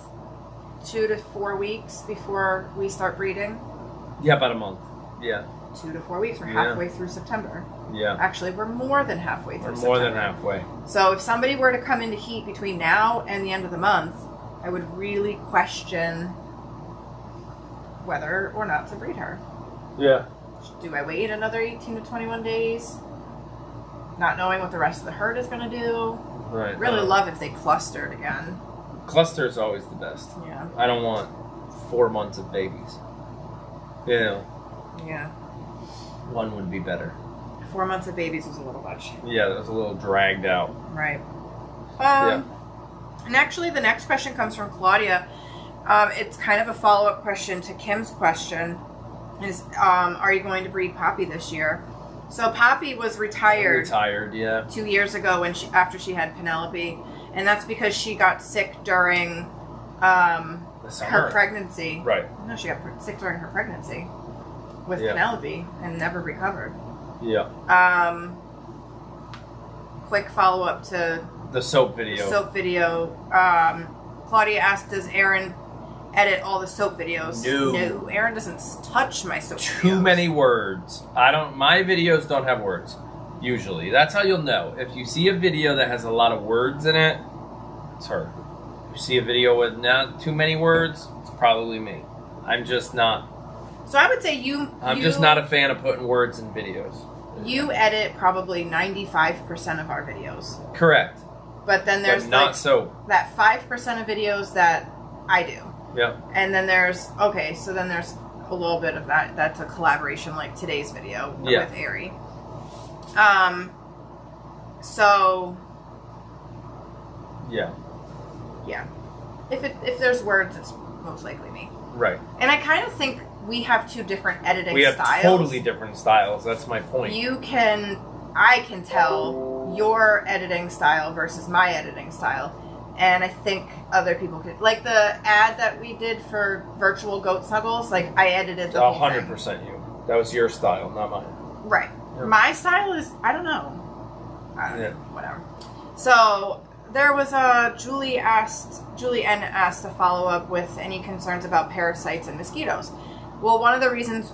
2 to 4 weeks before we start breeding. Yeah, about a month. Yeah. 2 to 4 weeks. We're halfway through September. Yeah. Actually, we're more than halfway through September. More than halfway. So if somebody were to come into heat between now and the end of the month, I would really question whether or not to breed her. Yeah. Do I wait another 18 to 21 days? Not knowing what the rest of the herd is going to do. Right. Really love if they clustered again. Cluster is always the best. Yeah. I don't want 4 months of babies. You know. Yeah. 1 would be better. 4 months of babies was a little much. Yeah, that was a little dragged out. Right. And actually, the next question comes from Claudia. It's kind of a follow-up question to Kim's question. Is are you going to breed Poppy this year? So Poppy was retired. Retired, yeah. 2 years ago after she had Penelope, and that's because she got sick during her pregnancy. Right. No, she got sick during her pregnancy with Penelope and never recovered. Yeah. Quick follow up to the soap video. Claudia asked, "Does Aaron edit all the soap videos?" No. Aaron doesn't touch my soap videos. Too many words. My videos don't have words. Usually. That's how you'll know. If you see a video that has a lot of words in it, it's her. If you see a video with not too many words, it's probably me. I'm just not. So I would say I'm just not a fan of putting words in videos. You edit probably 95% of our videos. Correct. But then there's not so. That 5% of videos that I do. Yeah. And then there's a little bit of that. That's a collaboration like today's video with Ari. So. Yeah. Yeah. If there's words, it's most likely me. Right. And I kind of think we have two different editing styles. We have totally different styles. That's my point. I can tell your editing style versus my editing style. And I think other people could. Like the ad that we did for virtual goat snuggles, like I edited the whole thing. 100% you. That was your style, not mine. Right. Yeah. My style is, I don't know. Whatever. So there was Julie N asked to follow up with any concerns about parasites and mosquitoes. Well, one of the reasons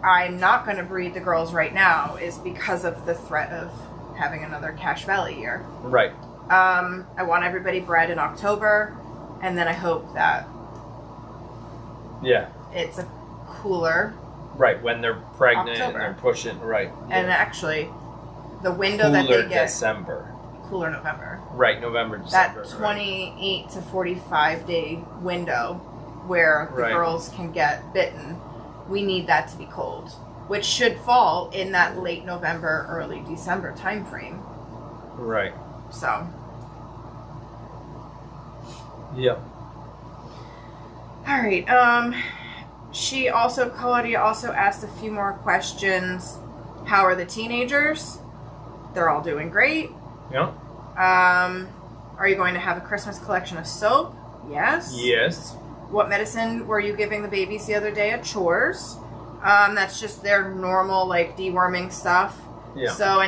I'm not going to breed the girls right now is because of the threat of having another Cache Valley year. Right. I want everybody bred in October, and then I hope that it's a cooler right when they're pregnant October. And they're pushing right. And actually, the window cooler that they get December. Cooler November. Right, November, December. That 28 to 45 day window where the girls can get bitten, we need that to be cold, which should fall in that late November, early December time frame. Right. So. Yep. All right. Claudia also asked a few more questions. How are the teenagers? They're all doing great. Yeah. Are you going to have a Christmas collection of soap? Yes. Yes. What medicine were you giving the babies the other day at chores? That's just their normal, like, deworming stuff. Yeah. So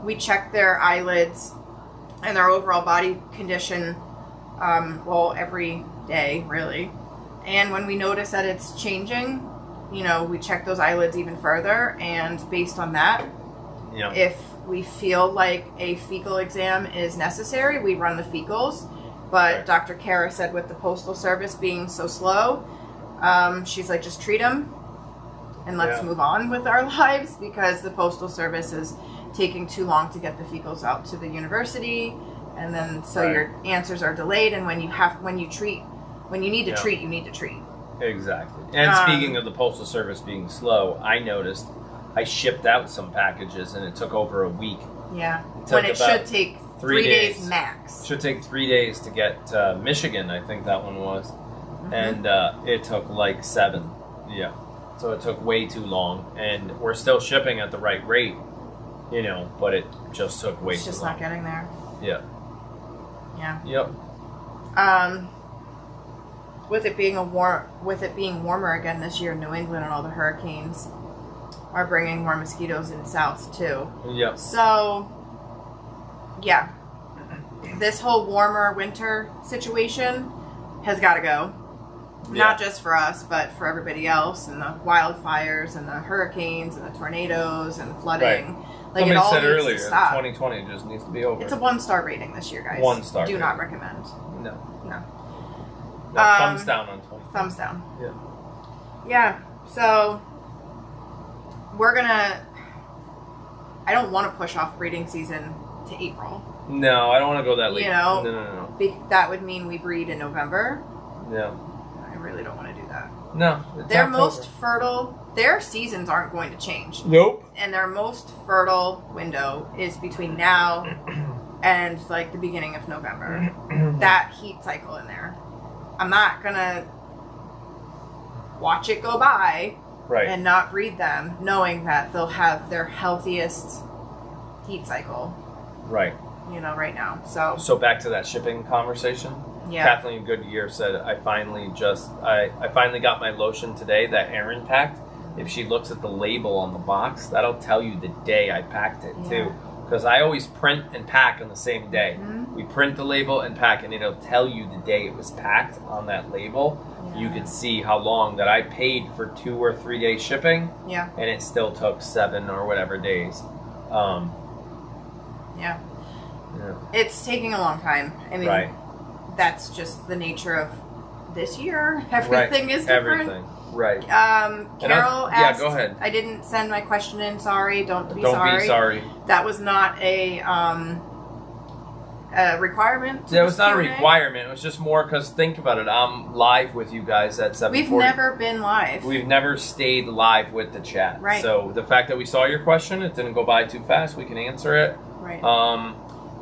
we check their eyelids and their overall body condition, every day, really. And when we notice that it's changing, we check those eyelids even further, and based on that, if we feel like a fecal exam is necessary, we run the fecals. But Dr. Kara said with the Postal Service being so slow, she's like, just treat them and let's move on with our lives, because the Postal Service is taking too long to get the fecals out to the university, and then your answers are delayed, and when you need to treat, you need to treat. Exactly. And speaking of the Postal Service being slow, I noticed I shipped out some packages and it took over a week. Yeah. When it should take 3 days max. It should take 3 days to get Michigan, I think that one was. Mm-hmm. And it took like 7. Yeah. So it took way too long. And we're still shipping at the right rate, but it just took way too long. It's just not getting there. Yeah. Yeah. Yep. With it being warmer again this year, New England and all the hurricanes are bringing more mosquitoes in south too. Yep. So, yeah, this whole warmer winter situation has got to go. Yeah. Not just for us, but for everybody else, and the wildfires and the hurricanes and the tornadoes and the flooding. Right. Like, somebody it all said needs earlier, to stop. 2020 just needs to be over. It's a 1-star rating this year, guys. 1-star. Do not recommend. No. No. Thumbs down on 2020. Thumbs down. Yeah. Yeah. So I don't want to push off breeding season to April. No, I don't want to go that late. No. That would mean we breed in November. Yeah. I really don't want to do that. No. Their most fertile, their seasons aren't going to change. Nope. And their most fertile window is between now and like the beginning of November. That heat cycle in there. I'm not going to watch it go by Right. and not breed them, knowing that they'll have their healthiest heat cycle. Right. Right now. So back to that shipping conversation. Yeah. Kathleen Goodyear said, I finally got my lotion today that Erin packed. If she looks at the label on the box, that'll tell you the day I packed it too. Because I always print and pack on the same day. Mm-hmm. We print the label and pack, and it'll tell you the day it was packed on that label. Yeah. You can see how long that I paid for 2 or 3 day shipping. Yeah. And it still took 7 or whatever days. Yeah. Yeah. It's taking a long time. I mean, Right. that's just the nature of this year. Everything is different. Everything. Right. Carol asked, go ahead. I didn't send my question in. Sorry. Don't be sorry. That was not a requirement. That was not a requirement. It was just more because, think about it, I'm live with you guys at 7:40. We've never been live. We've never stayed live with the chat. Right. So the fact that we saw your question, it didn't go by too fast, we can answer it. Right.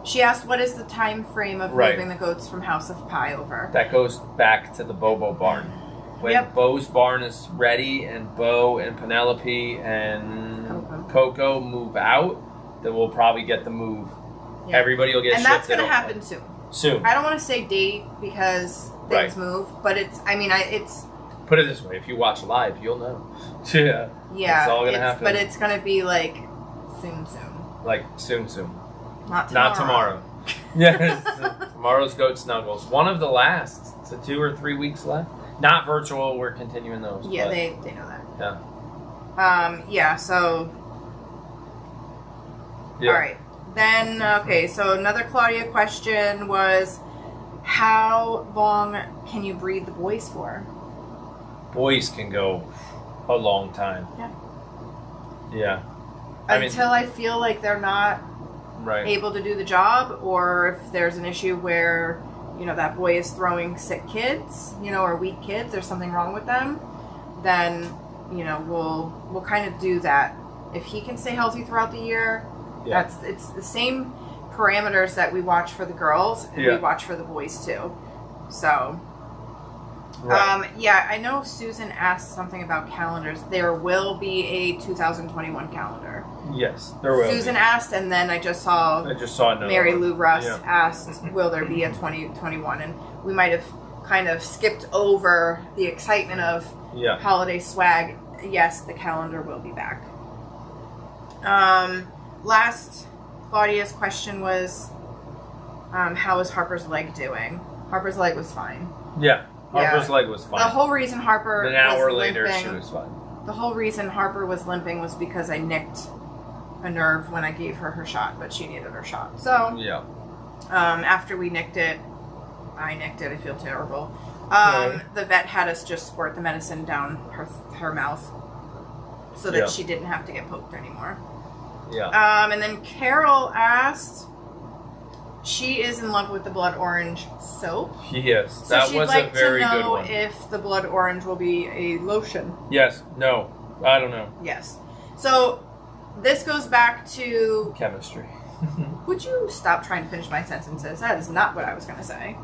She asked, what is the time frame of moving the goats from House of Pie over? That goes back to the Bobo barn. When Bo's barn is ready and Bo and Penelope and Coco move out, then we'll probably get the move. Yeah. Everybody will get and shifted. And that's going to happen soon. Soon. I don't want to say date because things move, but it's Put it this way, if you watch live, you'll know. Yeah. Yeah. It's all going to happen. But it's going to be like soon. Like soon. Not tomorrow. Yes. Tomorrow's Goat Snuggles. One of the last. So 2 or 3 weeks left. Not virtual. We're continuing those. Yeah, but, they know that. Yeah. So. Yeah. All right. Then so another Claudia question was, how long can you breed the boys for? Boys can go a long time. Yeah. Yeah. Until I feel like they're not able to do the job, or if there's an issue where, that boy is throwing sick kids, or weak kids, there's something wrong with them, then, we'll kind of do that. If he can stay healthy throughout the year, it's the same parameters that we watch for the girls, and we watch for the boys too. So, I know Susan asked something about calendars. There will be a 2021 calendar. Yes, there will. Susan asked, and then I just saw Mary Lou Russ asked, will there be a 2021? And we might have kind of skipped over the excitement of holiday swag. Yes, the calendar will be back. Last, Claudia's question was, how is Harper's leg doing? Harper's leg was fine. Yeah. Harper's leg was fine. The whole reason Harper an hour later, she was fine. The whole reason Harper was limping was because I nicked a nerve when I gave her her shot, but she needed her shot. So, after we nicked it, I feel terrible. The vet had us just squirt the medicine down her mouth so that she didn't have to get poked anymore. Yeah. And then Carol asked, she is in love with the blood orange soap. Yes, so that was a very good one. she'd like to know if the blood orange will be a lotion. Yes. No. I don't know. Yes. So this goes back to chemistry. Would you stop trying to finish my sentences? That is not what I was going to say.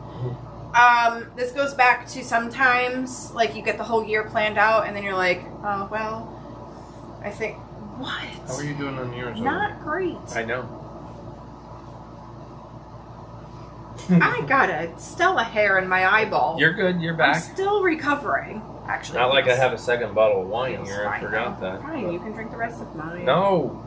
This goes back to sometimes, like, you get the whole year planned out, and then you're like, oh, well, I think, what? How are you doing on yours? Not great. I know. I got a Stella hair in my eyeball. You're good. You're back. I'm still recovering, actually. Not like I have a second bottle of wine here. I forgot that. Fine, but you can drink the rest of mine. No.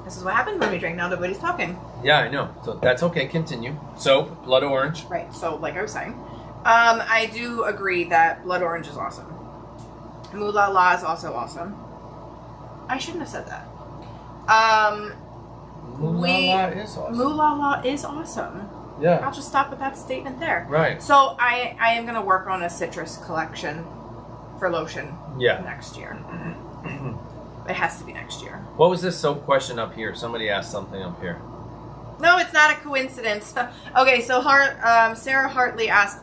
This is what happens when we drink. Now nobody's talking. Yeah, I know. So that's okay. Continue. Soap, blood orange. Right. So, like I was saying, I do agree that blood orange is awesome. Moolah La is also awesome. I shouldn't have said that. Moolah La is awesome. Moolah La is awesome. Yeah. I'll just stop with that statement there. Right. So I am going to work on a citrus collection for lotion next year. It has to be next year. What was this soap question up here? Somebody asked something up here. No, it's not a coincidence. Okay, so Sarah Hartley asked,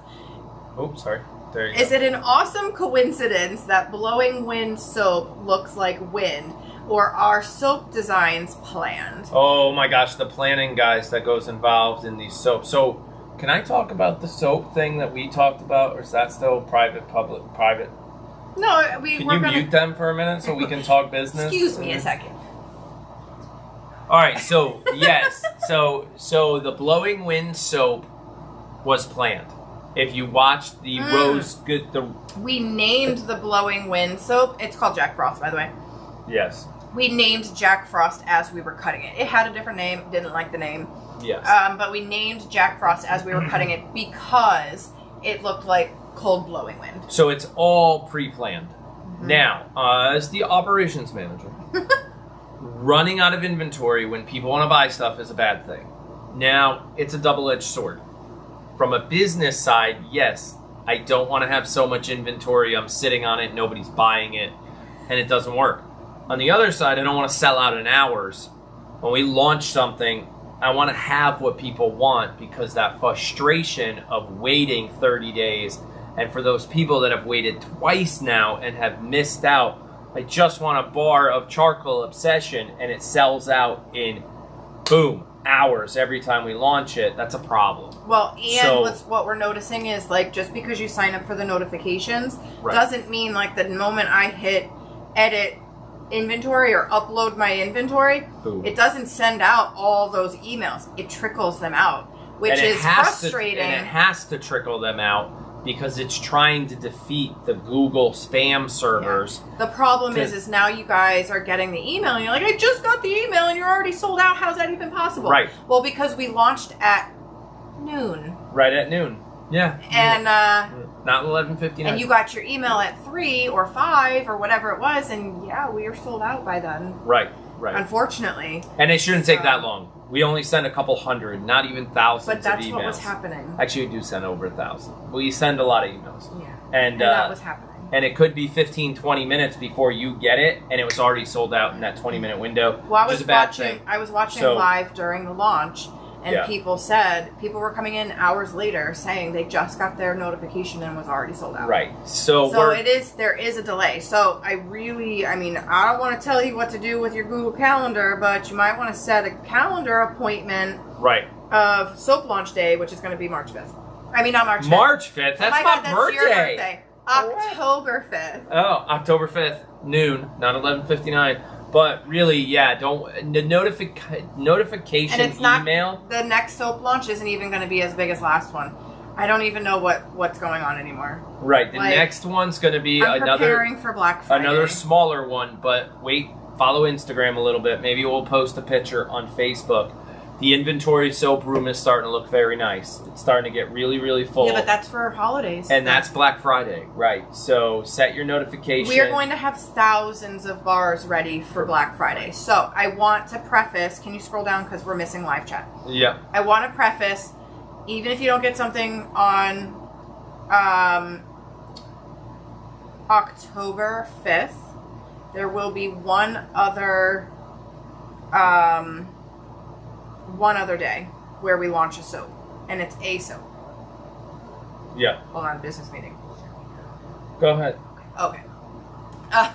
oops, sorry. There you go. Is it an awesome coincidence that blowing wind soap looks like wind? Or are soap designs planned? Oh my gosh, the planning, guys, that goes involved in these soaps. So, can I talk about the soap thing that we talked about, or is that still private? No, Can we're you gonna... mute them for a minute so we can talk business? Excuse me a second. All right, so yes, so the blowing wind soap was planned. If you watched the We named the blowing wind soap. It's called Jack Frost, by the way. Yes. We named Jack Frost as we were cutting it. It had a different name. Didn't like the name. Yes. But we named Jack Frost as we were cutting it because it looked like cold blowing wind. So it's all pre-planned. Now, as the operations manager, running out of inventory when people want to buy stuff is a bad thing. Now, it's a double-edged sword. From a business side, yes, I don't want to have so much inventory, I'm sitting on it, nobody's buying it, and it doesn't work. On the other side, I don't want to sell out in hours. When we launch something, I want to have what people want, because that frustration of waiting 30 days, and for those people that have waited twice now and have missed out, I just want a bar of Charcoal Obsession and it sells out in, boom, hours every time we launch it. That's a problem. Well, and what we're noticing is, like, just because you sign up for the notifications doesn't mean, like, the moment I hit edit inventory or upload my inventory, boom, it doesn't send out all those emails. It trickles them out, which is frustrating. And it has to trickle them out because it's trying to defeat the Google spam servers. Yeah. The problem is now you guys are getting the email and you're like, I just got the email and you're already sold out. How's that even possible? Right. Well, because we launched at noon. Right at noon. Yeah. And not 11:59. And you got your email at 3 or 5 or whatever it was, and yeah, we were sold out by then. Right. Unfortunately. And it shouldn't take that long. We only send a couple hundred, not even thousands of emails. But that's what was happening. Actually, we do send over 1,000. We send a lot of emails. Yeah. And that was happening. And it could be 15, 20 minutes before you get it, and it was already sold out in that 20-minute window, well, which is a bad thing. I was watching live during the launch, and people were coming in hours later saying they just got their notification and was already sold out. Right. So there is a delay. So I don't want to tell you what to do with your Google Calendar, but you might want to set a calendar appointment of soap launch day, which is going to be March 5th. I mean, not March 5th. March 5th? That's my God, birthday. That's your birthday. October 5th. Oh, October 5th, noon, not 11:59. But really, the notification and it's email. Not, the next soap launch isn't even going to be as big as last one. I don't even know what's going on anymore. Right, the next one's going to be I'm preparing for Black Friday. Another smaller one, but wait, follow Instagram a little bit. Maybe we'll post a picture on Facebook. The inventory soap room is starting to look very nice. It's starting to get really, really full. Yeah, but that's for holidays. And that's Black Friday, right. So set your notification. We are going to have thousands of bars ready for Black Friday. So I want to preface, can you scroll down because we're missing live chat? Yeah. I want to preface, even if you don't get something on October 5th, there will be one other day where we launch a soap, and it's a soap. Yeah. Hold on, business meeting. Go ahead. Okay.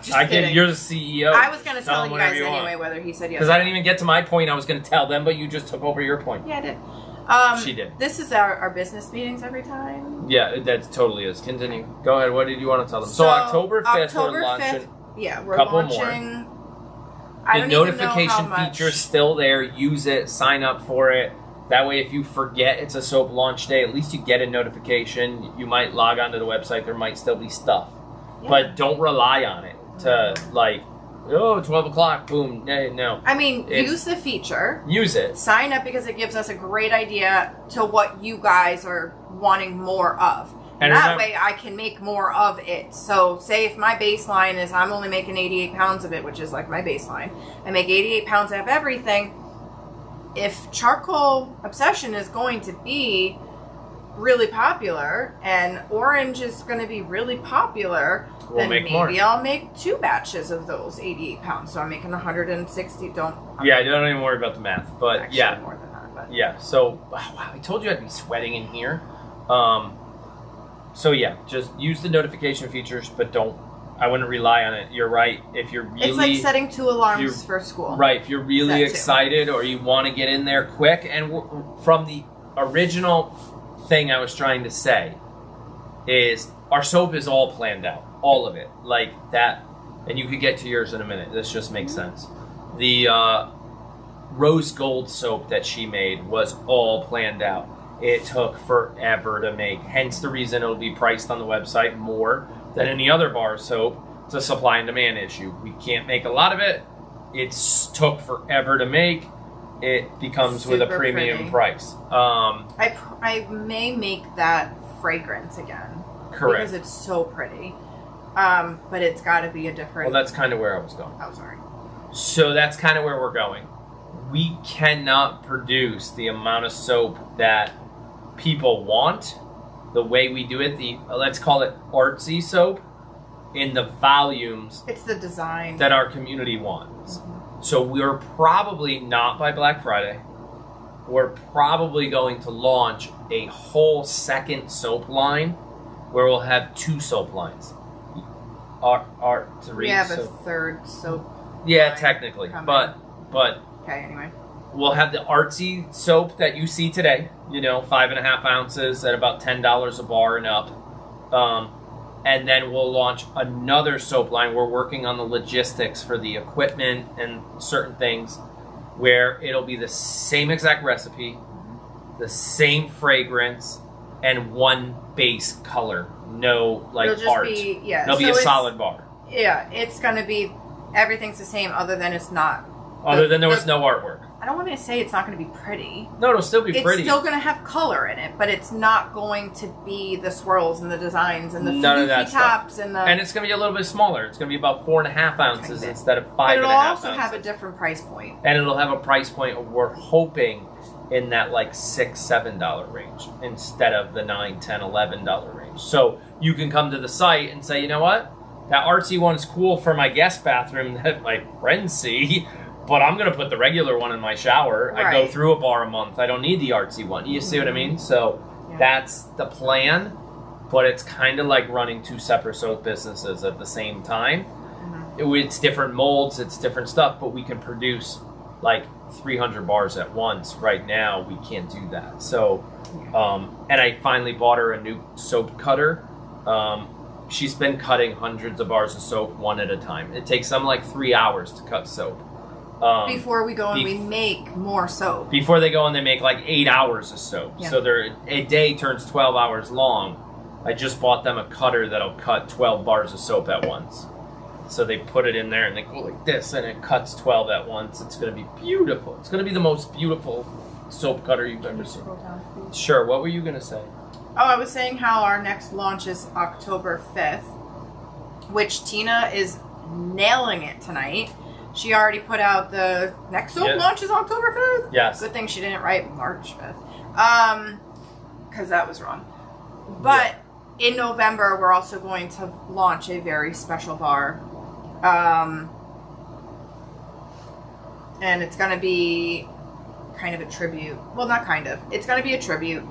Just kidding. You're the CEO. I was going to tell you guys anyway whether he said yes. Because I didn't even get to my point. I was going to tell them, but you just took over your point. Yeah, I did. She did. This is our business meetings every time. Yeah, that totally is. Continue. Go ahead. What did you want to tell them? So October 5th, we're launching. Yeah, we're couple launching. More. The notification feature's still there. Use it. Sign up for it. That way, if you forget it's a soap launch day, at least you get a notification. You might log onto the website. There might still be stuff. Yeah. But don't rely on it to, 12 o'clock, boom, no. I mean, use the feature. Use it. Sign up because it gives us a great idea to what you guys are wanting more of. And that way I can make more of it. So say if my baseline is I'm only making 88 pounds of it, which is like my baseline. I make 88 pounds of everything. If Charcoal Obsession is going to be really popular and Orange is going to be really popular, then maybe I'll make 2 batches of those 88 pounds. So I'm making 160. Don't even worry about the math. But actually more than that. But. Yeah. So wow, I told you I'd be sweating in here. So yeah, just use the notification features, but I wouldn't rely on it. You're right. If you're really... It's like setting 2 alarms for school. Right. If you're really excited or you want to get in there quick, and from the original thing I was trying to say is our soap is all planned out. all of it, like that. And you could get to yours in a minute. This just makes sense. The rose gold soap that she made was all planned out. It took forever to make. Hence the reason it'll be priced on the website more than any other bar soap. It's a supply and demand issue. We can't make a lot of it. It's took forever to make. It becomes Super with a premium pretty. price. I may make that fragrance again. Correct. Because it's so pretty. But it's got to be a different... Well, that's kind of where I was going. Oh, sorry. So that's kind of where we're going. We cannot produce the amount of soap that people want the way we do it. Let's call it artsy soap in the volumes It's the design. that our community wants. So we're probably not by Black Friday. We're probably going to launch a whole second soap line where we'll have 2 soap lines. We have a third soap. Yeah, line technically, coming. but Okay, anyway. we'll have the artsy soap that you see today. 5.5 ounces at about $10 a bar and up. And then we'll launch another soap line. We're working on the logistics for the equipment and certain things where it'll be the same exact recipe, the same fragrance, and one base color. No, It'll just art. be It'll be a solid bar. Yeah, it's going to be... Everything's the same other than it's not... Other than there was no artwork. I don't want to say it's not going to be pretty. No, it'll still be pretty. It's still going to have color in it, but it's not going to be the swirls and the designs and the None of floofy that tops stuff. and the... And it's going to be a little bit smaller. It's going to be about 4.5 ounces Kinda. instead of 5.5 But it'll also ounces. have a different price point. And it'll have a price point we're hoping in that like $6-7 range instead of the $9, $10, $11 range. So you can come to the site and say, you know what? That artsy one's cool for my guest bathroom that my friends see, but I'm going to put the regular one in my shower. I go Right. through a bar a month. I don't need the artsy one. You see what I mean? So Yeah. that's the plan, but it's kind of like running 2 separate soap businesses at the same time. It's different molds, it's different stuff, but we can produce like 300 bars at once. Right now, we can't do that. So, and I finally bought her a new soap cutter. She's been cutting hundreds of bars of soap one at a time. It takes them like 3 hours to cut soap. Before we go and we make more soap. Before they go and they make like 8 hours of soap. Yeah. So a day turns 12 hours long. I just bought them a cutter that'll cut 12 bars of soap at once. So they put it in there and they go like this and it cuts 12 at once. It's going to be beautiful. It's going to be the most beautiful soap cutter you've ever seen. Scroll down, please. Sure, what were you going to say? Oh, I was saying how our next launch is October 5th, which Tina is nailing it tonight. She already put out the next soap launch is October 5th? Yes. Good thing she didn't write March 5th. Because that was wrong. But in November, we're also going to launch a very special bar. And it's going to be kind of a tribute. Well, not kind of. It's going to be a tribute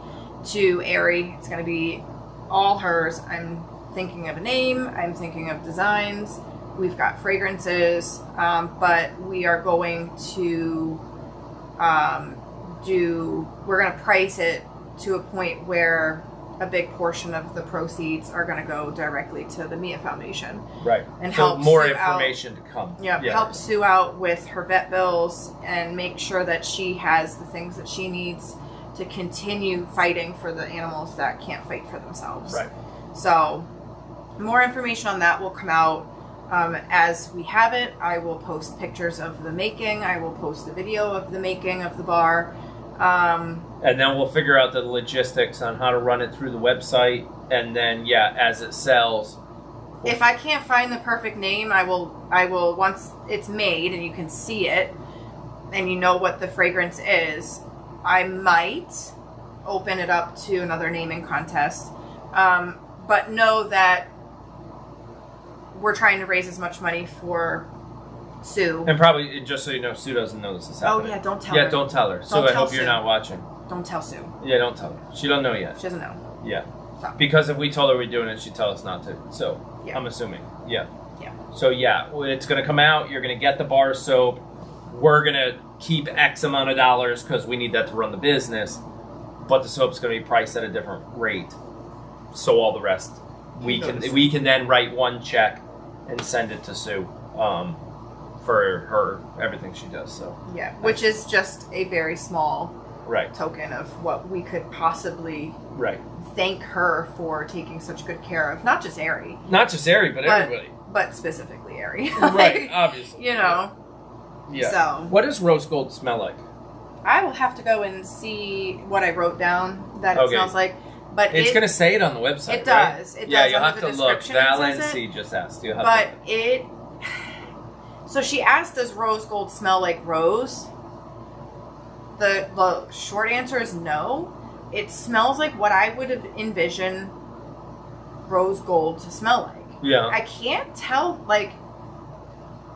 to Aerie. It's going to be all hers. I'm thinking of a name. I'm thinking of designs. We've got fragrances. But we are going to we're going to price it to a point where a big portion of the proceeds are going to go directly to the Mia Foundation. Right. And so help more Sue information to come. Yeah, help Sue out with her vet bills and make sure that she has the things that she needs to continue fighting for the animals that can't fight for themselves. Right. So, more information on that will come out as we have it. I will post pictures of the making. I will post a video of the making of the bar. And then we'll figure out the logistics on how to run it through the website. And then, as it sells. If I can't find the perfect name, I will once it's made and you can see it and you know what the fragrance is, I might open it up to another naming contest. But know that we're trying to raise as much money for Sue. And probably, just so you know, Sue doesn't know this is happening. Oh, yeah, don't tell her. Yeah, don't tell her. So Don't I tell hope you're Sue. not watching. Don't tell Sue. Yeah, don't tell her. She don't know yet. She doesn't know. Yeah. So. Because if we told her we're doing it, she'd tell us not to. So, Yeah. I'm assuming. Yeah. Yeah. So, it's going to come out. You're going to get the bar soap. We're going to keep X amount of dollars because we need that to run the business. But the soap's going to be priced at a different rate. So all the rest we can then write one check and send it to Sue for her everything she does. So yeah, which is just a very small right token of what we could possibly right thank her for taking such good care of not just Ari, but everybody, but specifically Ari. Right, obviously, you know. Yeah. So what does rose gold smell like? I will have to go and see what I wrote down that it smells like. But it's going to say it on the website. It does. Right? It does. Yeah, you'll have to look. Valency just asked. You have So she asked, "Does rose gold smell like rose?" The short answer is no. It smells like what I would have envisioned rose gold to smell like. Yeah. I can't tell. Like,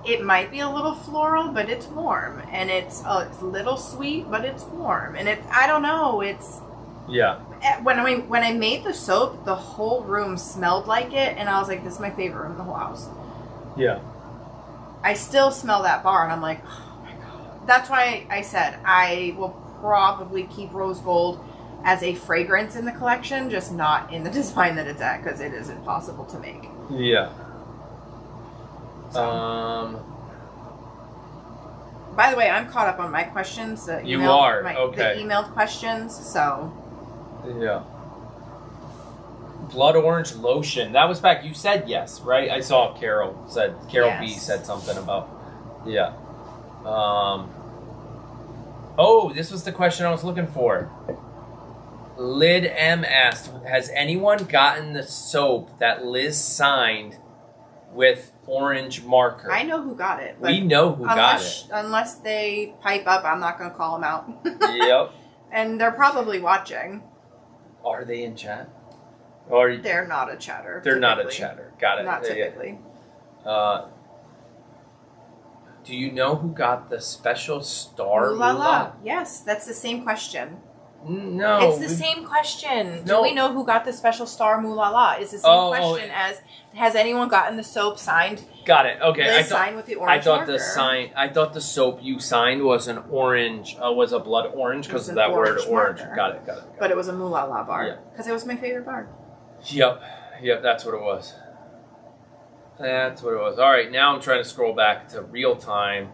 it might be a little floral, but it's warm, and it's a little sweet, but it's warm, and I don't know. It's yeah. When I made the soap, the whole room smelled like it, and I was like, "This is my favorite room in the whole house." Yeah. I still smell that bar, and I'm like, "Oh my god!" That's why I said I will probably keep rose gold as a fragrance in the collection, just not in the design that it's at, because it is impossible to make. Yeah. By the way, I'm caught up on my questions. The emailed questions, so. Yeah. Blood orange lotion. That was back. You said yes, right? I saw Carol yes. B said something about. Yeah. Oh, this was the question I was looking for. Lid M asked, "Has anyone gotten the soap that Liz signed with orange marker?" I know who got it. We know who got it. Unless they pipe up, I'm not going to call them out. Yep. And they're probably watching. Are they in chat? Or they're not a chatter. They're not a chatter. Got it. Not typically. Do you know who got the special star? Ooh la la. Yes, that's the same question. No. It's the same question. No. Do we know who got the special star Moolah La? It's the same question as, has anyone gotten the soap signed? Got it. Okay. Liz signed with the orange marker. I thought the soap you signed was an orange, was a blood orange because of that word orange. Got it. But it was a Moolah La bar. Because it was my favorite bar. Yep, that's what it was. All right, now I'm trying to scroll back to real time.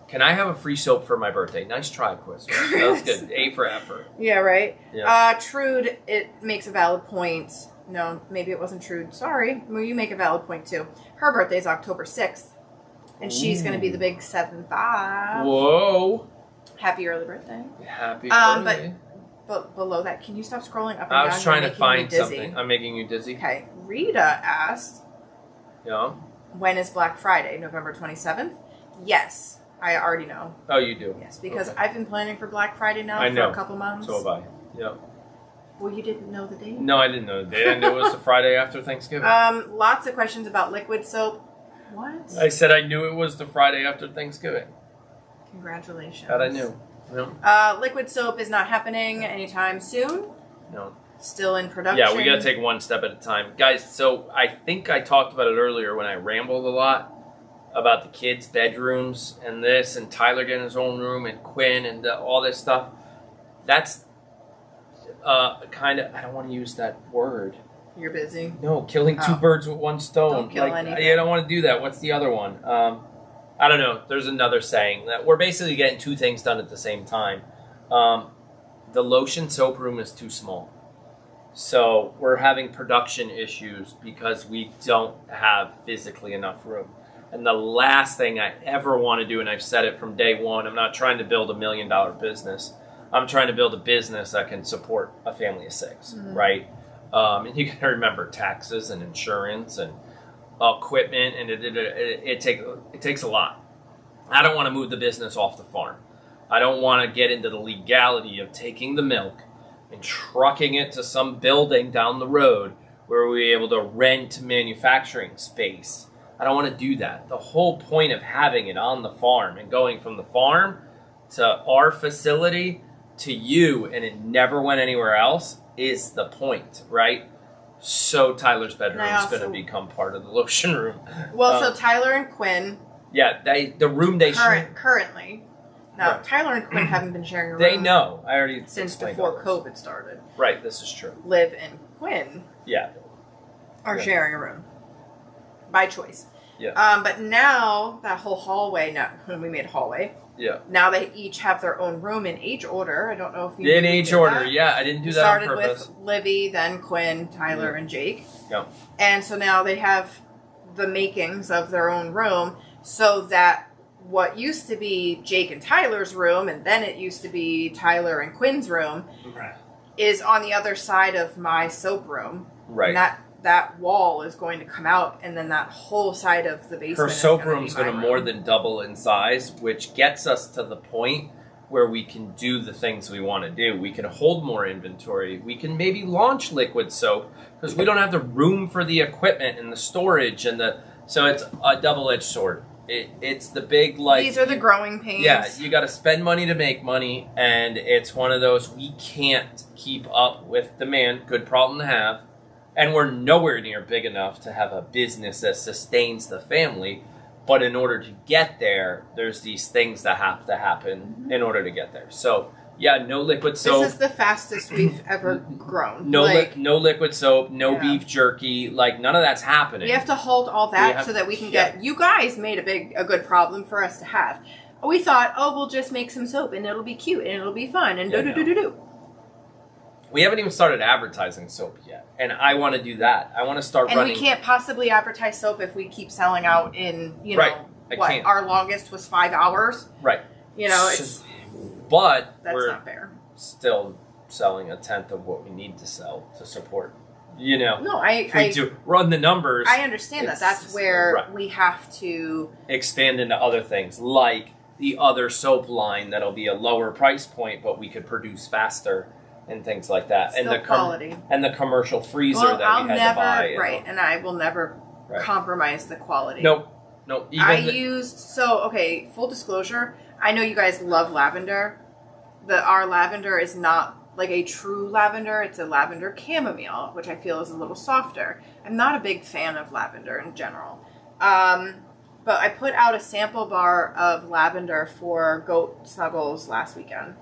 Can I have a free soap for my birthday? Nice try, Quiz. That was good. A for effort. Yeah, right? Yeah. Trude, it makes a valid point. No, maybe it wasn't Trude. Sorry. Well, you make a valid point, too. Her birthday's October 6th. And she's going to be the big 7'5". Whoa. Happy early birthday. Happy birthday. But below that, can you stop scrolling up and I down? was trying to find something. I'm making you dizzy. Okay. Rita asked. Yeah. When is Black Friday? November 27th? Yes. I already know. Oh, you do? Yes, because I've been planning for Black Friday now for a couple months. So have I. Yep. Well, you didn't know the date? No, I didn't know the date. I knew it was the Friday after Thanksgiving. Lots of questions about liquid soap. What? I said I knew it was the Friday after Thanksgiving. Congratulations. That I knew. No. Liquid soap is not happening anytime soon. No. Still in production. Yeah, we got to take one step at a time. Guys, so I think I talked about it earlier when I rambled a lot about the kids' bedrooms and this, and Tyler getting his own room, and Quinn, and all this stuff. That's kind of, I don't want to use that word. You're busy? No, killing two birds with one stone. Don't kill anything. I don't want to do that. What's the other one? I don't know. There's another saying that we're basically getting two things done at the same time. The lotion soap room is too small. So we're having production issues because we don't have physically enough room. And the last thing I ever want to do, and I've said it from day one, I'm not trying to build $1 million business. I'm trying to build a business that can support a family of 6, right? And you got to remember taxes and insurance and equipment, and it takes a lot. I don't want to move the business off the farm. I don't want to get into the legality of taking the milk and trucking it to some building down the road where we're able to rent manufacturing space. I don't want to do that. The whole point of having it on the farm and going from the farm to our facility to you, and it never went anywhere else, is the point, right? So Tyler's bedroom is going to become part of the lotion room. Well, so Tyler and Quinn. Yeah, the room they currently. Now, right. Tyler and Quinn haven't been sharing a room. They know. I already since before COVID started. Right, this is true. Liv and Quinn. Yeah. are Yeah. sharing a room by choice. Yeah. But now that whole hallway, now when we made a hallway, Yeah. now they each have their own room in age order. I don't know if you In did age order, that. yeah. I didn't do We that on started purpose. with Livy, then Quinn, Tyler, and Jake. Yeah. And so now they have the makings of their own room, so that what used to be Jake and Tyler's room, and then it used to be Tyler and Quinn's room, Right. is on the other side of my soap room. Right. And that wall is going to come out, and then that whole side of the basement. Her is soap gonna room's be my going to more than double in size, which gets us to the point where we can do the things we want to do. We can hold more inventory. We can maybe launch liquid soap because we don't have the room for the equipment and the storage and the. So it's a double-edged sword. It's the big like. These are the growing pains. Yeah, you got to spend money to make money, and it's one of those we can't keep up with demand. Good problem to have. And we're nowhere near big enough to have a business that sustains the family. But in order to get there, there's these things that have to happen in order to get there. So, yeah, no liquid soap. This is the fastest we've ever grown. No, like, no liquid soap, no Yeah. beef jerky. Like, none of that's happening. we have to hold all We that have- so that we can yeah. get. You guys made a good problem for us to have. We thought, oh, we'll just make some soap and it'll be cute and it'll be fun and Yeah, do. We haven't even started advertising soap yet. And I want to do that. I want to start And running. we can't possibly advertise soap if we keep selling out in, Right. I what? can't. Our longest was 5 hours. Right. It's But that's we're not fair. still selling a tenth of what we need to sell to support. You know, No, if we do run the numbers, I understand that. it's- That's where right. we have to. expand into other things like the other soap line that'll be a lower price point, but we could produce faster and things like that. Still and the quality. and the commercial freezer Well, that I'll we had never to buy. right, and I will never Right. compromise the quality. Nope. Even I used full disclosure. I know you guys love lavender. Our lavender is not like a true lavender. It's a lavender chamomile, which I feel is a little softer. I'm not a big fan of lavender in general. But I put out a sample bar of lavender for goat snuggles last weekend.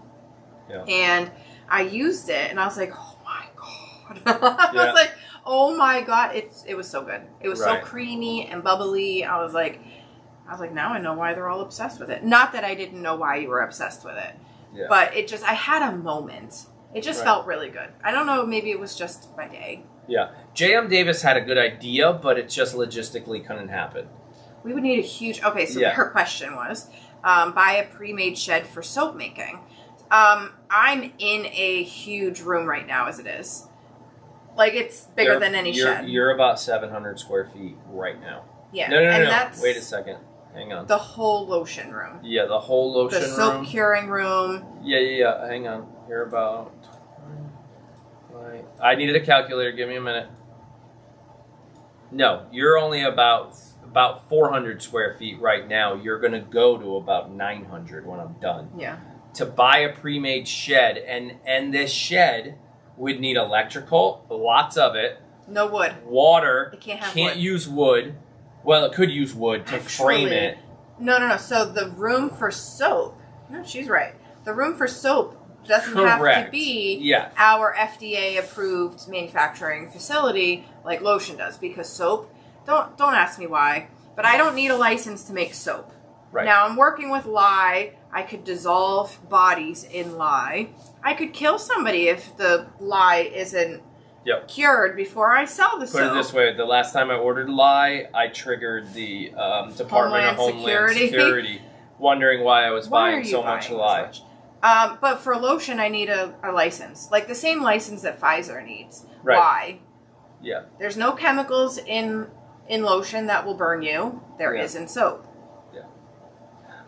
Yeah. And I used it and I was like, oh my God. I Yeah. was like, oh my God. It was so good. It was so Right. creamy and bubbly. I was like, now I know why they're all obsessed with it. Not that I didn't know why you were obsessed with it. Yeah. But I had a moment. It just Right. felt really good. I don't know, maybe it was just my day. Yeah. J.M. Davis had a good idea, but it just logistically couldn't happen. We would need a huge... Okay, so Yeah. her question was, buy a pre-made shed for soap making. I'm in a huge room right now as it is. Like, it's bigger than any shed. You're about 700 square feet right now. Yeah. No. And that's Wait a second. Hang on. the whole lotion room. Yeah, the whole lotion The soap room. curing room. Yeah. Hang on. You're about... I needed a calculator. Give me a minute. No, you're only about 400 square feet right now. You're going to go to about 900 when I'm done. Yeah. To buy a pre-made shed, and this shed would need electrical, lots of it, No wood. water, It can't have wood. use wood. Well, it could use wood to frame Actually, it. No. So the room for soap... No, she's right. The room for soap doesn't have to Correct. be Yeah. our FDA-approved manufacturing facility like lotion does, because soap... Don't ask me why, but I don't need a license to make soap. Right. Now, I'm working with lye. I could dissolve bodies in lye. I could kill somebody if the lye isn't Yep. cured before I sell the Put soap. it this way: the last time I ordered lye, I triggered the Department of Homeland Homeland Security. Security, wondering why I was Why are buying you so much buying lye. this much? But for lotion, I need a license. Like the same license that Pfizer needs. Right. Why? Yeah. There's no chemicals in lotion that will burn you. There Yeah. is in soap.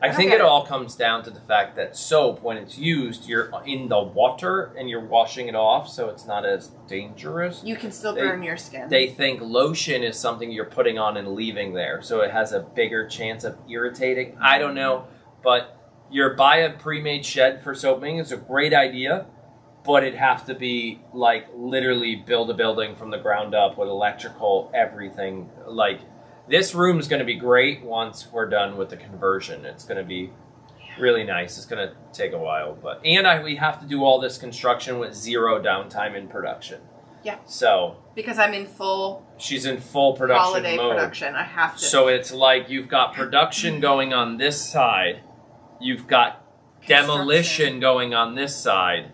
I don't think get it it. all comes down to the fact that soap, when it's used, you're in the water and you're washing it off, so it's not as dangerous. You can still They- burn your skin. They think lotion is something you're putting on and leaving there, so it has a bigger chance of irritating. I don't know, but your buy a pre-made shed for soap making is a great idea, but it'd have to be like literally build a building from the ground up with electrical, everything. Like this room is going to be great once we're done with the conversion. It's going to be really nice. It's going to take a while, but we have to do all this construction with zero downtime in production. Yeah. So because I'm in full. She's in full production holiday mode. production. I have to. So it's like you've got production going on this side, you've got demolition going on this side,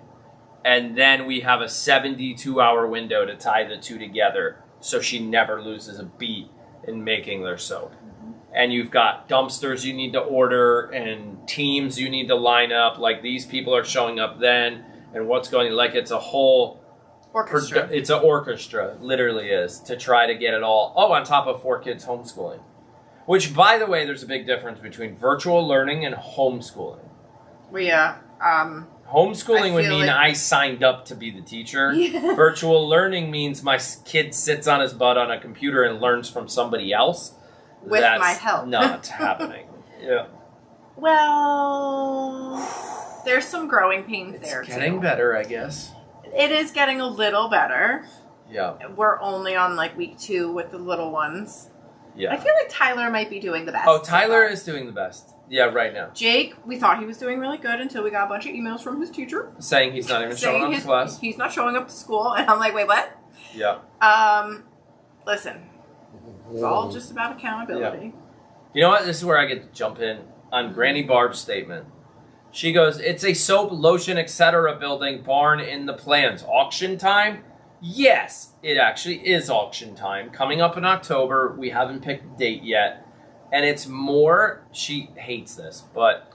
and then we have a 72-hour window to tie the two together so she never loses a beat in making their soap. And you've got dumpsters you need to order and teams you need to line up. Like these people are showing up then, and what's going like it's a whole orchestra. It's an orchestra, literally is, to try to get it all. Oh, on top of 4 kids homeschooling, which, by the way, there's a big difference between virtual learning and homeschooling. Homeschooling would mean I signed up to be the teacher. Yeah. Virtual learning means my kid sits on his butt on a computer and learns from somebody else. With That's my help. Not happening. Yeah. Well, there's some growing pains there, It's getting too. better, I guess. It is getting a little better. Yeah. We're only on, like, week 2 with the little ones. Yeah. I feel like Tyler might be doing the best. Oh, Tyler is doing the best. Yeah, right now. Jake, we thought he was doing really good until we got a bunch of emails from his teacher. Saying he's not even showing up to class. He's not showing up to school. And I'm like, wait, what? Yeah. Listen. It's all just about accountability. Yeah. You know what? This is where I get to jump in on Granny Barb's statement. She goes, it's a soap, lotion, etc. building barn in the plans. Auction time? Yes, it actually is auction time. Coming up in October. We haven't picked a date yet. And it's more, she hates this, but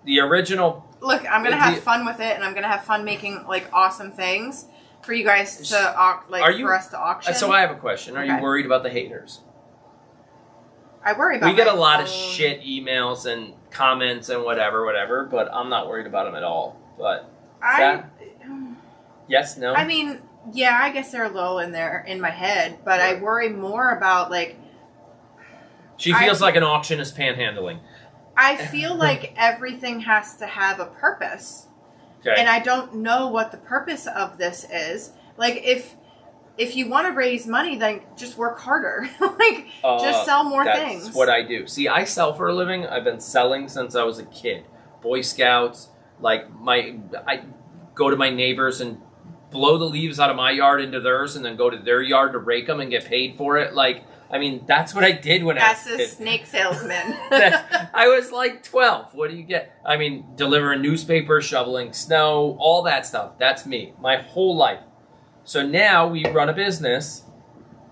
the original... Look, I'm going to have fun with it, and I'm going to have fun making, like, awesome things for you guys to, for us to auction. So I have a question. Are you worried about the haters? I worry about We get a lot of shit emails and comments and whatever, but I'm not worried about them at all. But yes, no? I mean, yeah, I guess they're low in my head, but I worry more about, like... She feels like an auction is panhandling. I feel like everything has to have a purpose. Okay. And I don't know what the purpose of this is. Like, if you want to raise money, then just work harder. Just sell more things. That's what I do. See, I sell for a living. I've been selling since I was a kid. Boy Scouts, I go to my neighbors and blow the leaves out of my yard into theirs and then go to their yard to rake them and get paid for it. That's what I did when I was a kid. That's a snake salesman. I was like 12. What do you get? Delivering newspapers, shoveling snow, all that stuff. That's me, my whole life. So now we run a business,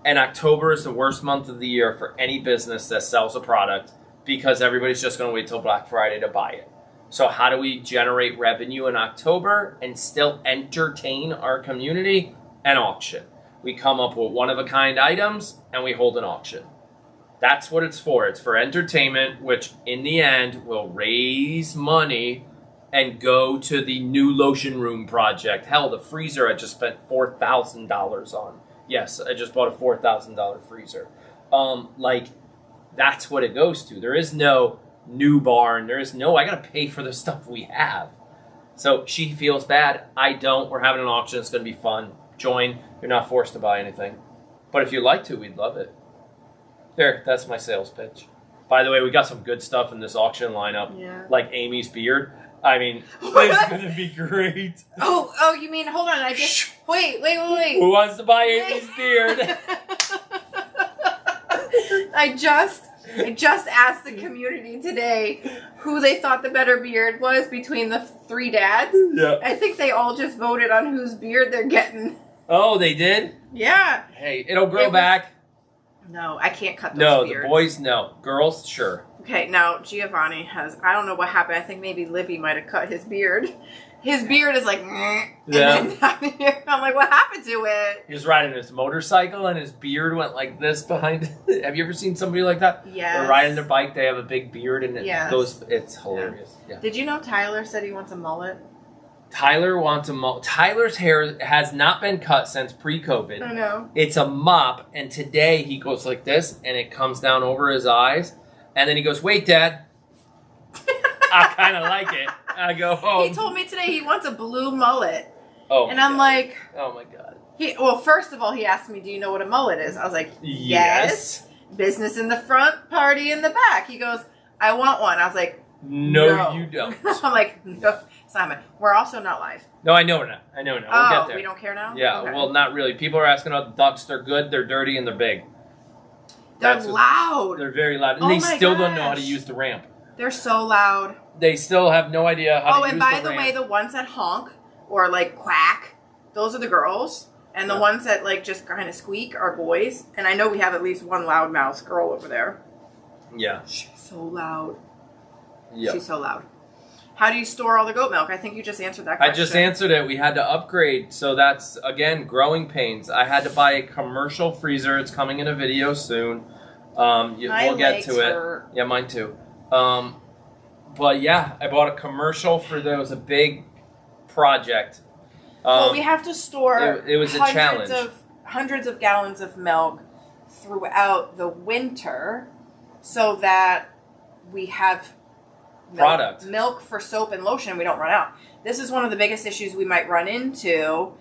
and October is the worst month of the year for any business that sells a product because everybody's just going to wait till Black Friday to buy it. So how do we generate revenue in October and still entertain our community? An auction. We come up with one-of-a-kind items, and we hold an auction. That's what it's for. It's for entertainment, which in the end will raise money and go to the new lotion room project. Hell, the freezer I just spent $4,000 on. Yes, I just bought a $4,000 freezer. That's what it goes to. There is no new barn. There is no, I got to pay for the stuff we have. So she feels bad. I don't. We're having an auction. It's going to be fun. Join. You're not forced to buy anything. But if you'd like to, we'd love it. There, that's my sales pitch. By the way, we got some good stuff in this auction lineup. Yeah. Like Amy's beard. It's going to be great. Oh, you mean, hold on, wait. Who wants to buy Amy's beard? I just asked the community today who they thought the better beard was between the 3 dads. Yeah. I think they all just voted on whose beard they're getting. Oh, they did? Yeah. Hey, it'll grow back. No, I can't cut those beards. No, the boys, no. Girls, sure. Okay, now Giovanni has, I don't know what happened. I think maybe Libby might have cut his beard. His beard is like, yeah. And then down here, I'm like, what happened to it? He was riding his motorcycle and his beard went like this behind. Have you ever seen somebody like that? Yeah. They're riding their bike, they have a big beard and it goes, it's hilarious. Yeah. Did you know Tyler said he wants a mullet? Tyler wants a mullet. Tyler's hair has not been cut since pre-COVID. I know. It's a mop, and today he goes like this, and it comes down over his eyes, and then he goes, wait, Dad. I kind of like it. I go, oh. He told me today he wants a blue mullet. Oh, and I'm like. Oh, my God. Well, first of all, he asked me, do you know what a mullet is? I was like, yes. Business in the front, party in the back. He goes, I want one. I was like, no, you don't. I'm like, no. Syman. We're also not live. No, I know now. We'll get there. We don't care now? Yeah, Okay. well, not really. People are asking about the ducks. They're good, they're dirty, and they're big. They're loud. They're very loud. And Oh they my still don't know how to gosh. use the ramp. They're so loud. They still have no idea how to use the ramp. Oh, and by the way, the ones that honk or like quack, those are the girls. And the ones that like just kind of squeak are boys. And I know we have at least one loudmouth girl over there. Yeah. She's so loud. Yeah. She's so loud. How do you store all the goat milk? I think you just answered that question. I just answered it. We had to upgrade. So that's, again, growing pains. I had to buy a commercial freezer. It's coming in a video soon. We'll get to it. Yeah, mine too. But yeah, I bought a commercial for there was a big project. Well, we have to store it was a challenge. Hundreds of gallons of milk throughout the winter so that we have milk for soap and lotion and we don't run out. This is one of the biggest issues we might run into.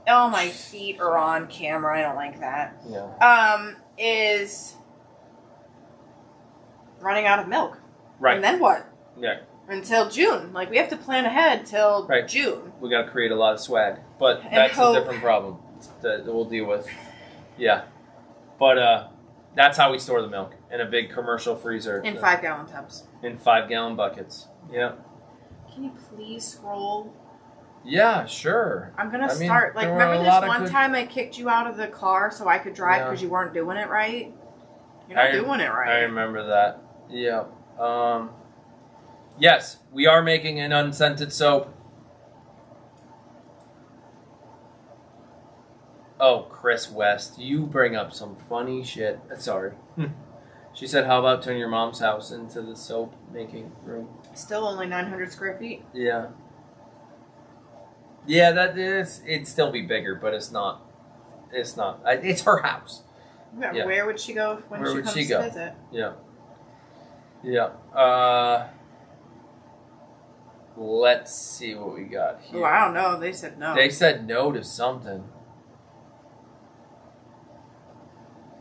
Oh, my feet are on camera. I don't like that. Yeah. Is running out of milk. Right. And then what? Yeah. Until June. Like, we have to plan ahead till June. We got to create a lot of swag. But that's a different problem that we'll deal with. Yeah. But that's how we store the milk. In a big commercial freezer. In 5-gallon tubs. In 5-gallon buckets. Yeah. Can you please scroll? Yeah, sure. I'm going to start. Like, remember this one time I kicked you out of the car so I could drive because you weren't doing it right? You're not doing it right. I remember that. Yeah. Yes, we are making an unscented soap. Oh, Chris West, you bring up some funny shit. Sorry. She said, how about turn your mom's house into the soap making room? Still only 900 square feet. Yeah. Yeah, that is. It'd still be bigger, but it's not. It's not. It's her house. Yeah. Where would she go when she comes to visit? Yeah. Yeah. Let's see what we got here. Oh, I don't know. They said no. They said no to something.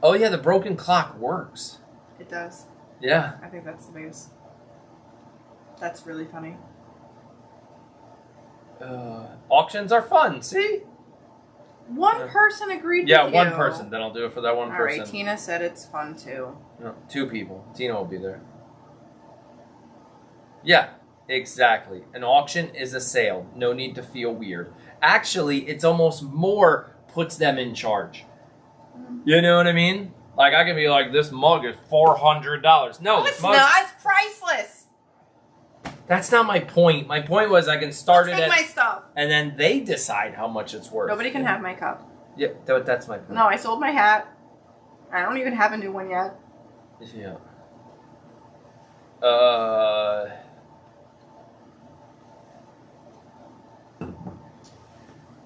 Oh, yeah, the broken clock works. It does. Yeah. I think that's the biggest. That's really funny. Auctions are fun, see? One person agreed with you. Yeah, one person. Then I'll do it for that one person. All right, Tina said it's fun too. No, 2 people. Tina will be there. Yeah, exactly. An auction is a sale. No need to feel weird. Actually, it's almost more puts them in charge. You know what I mean? Like, I can be like, this mug is $400. No, it's not. It's priceless. That's not my point. My point was I can start it at... my stuff. And then they decide how much it's worth. Nobody can have my cup. Yeah, that's my point. No, I sold my hat. I don't even have a new one yet. Yeah.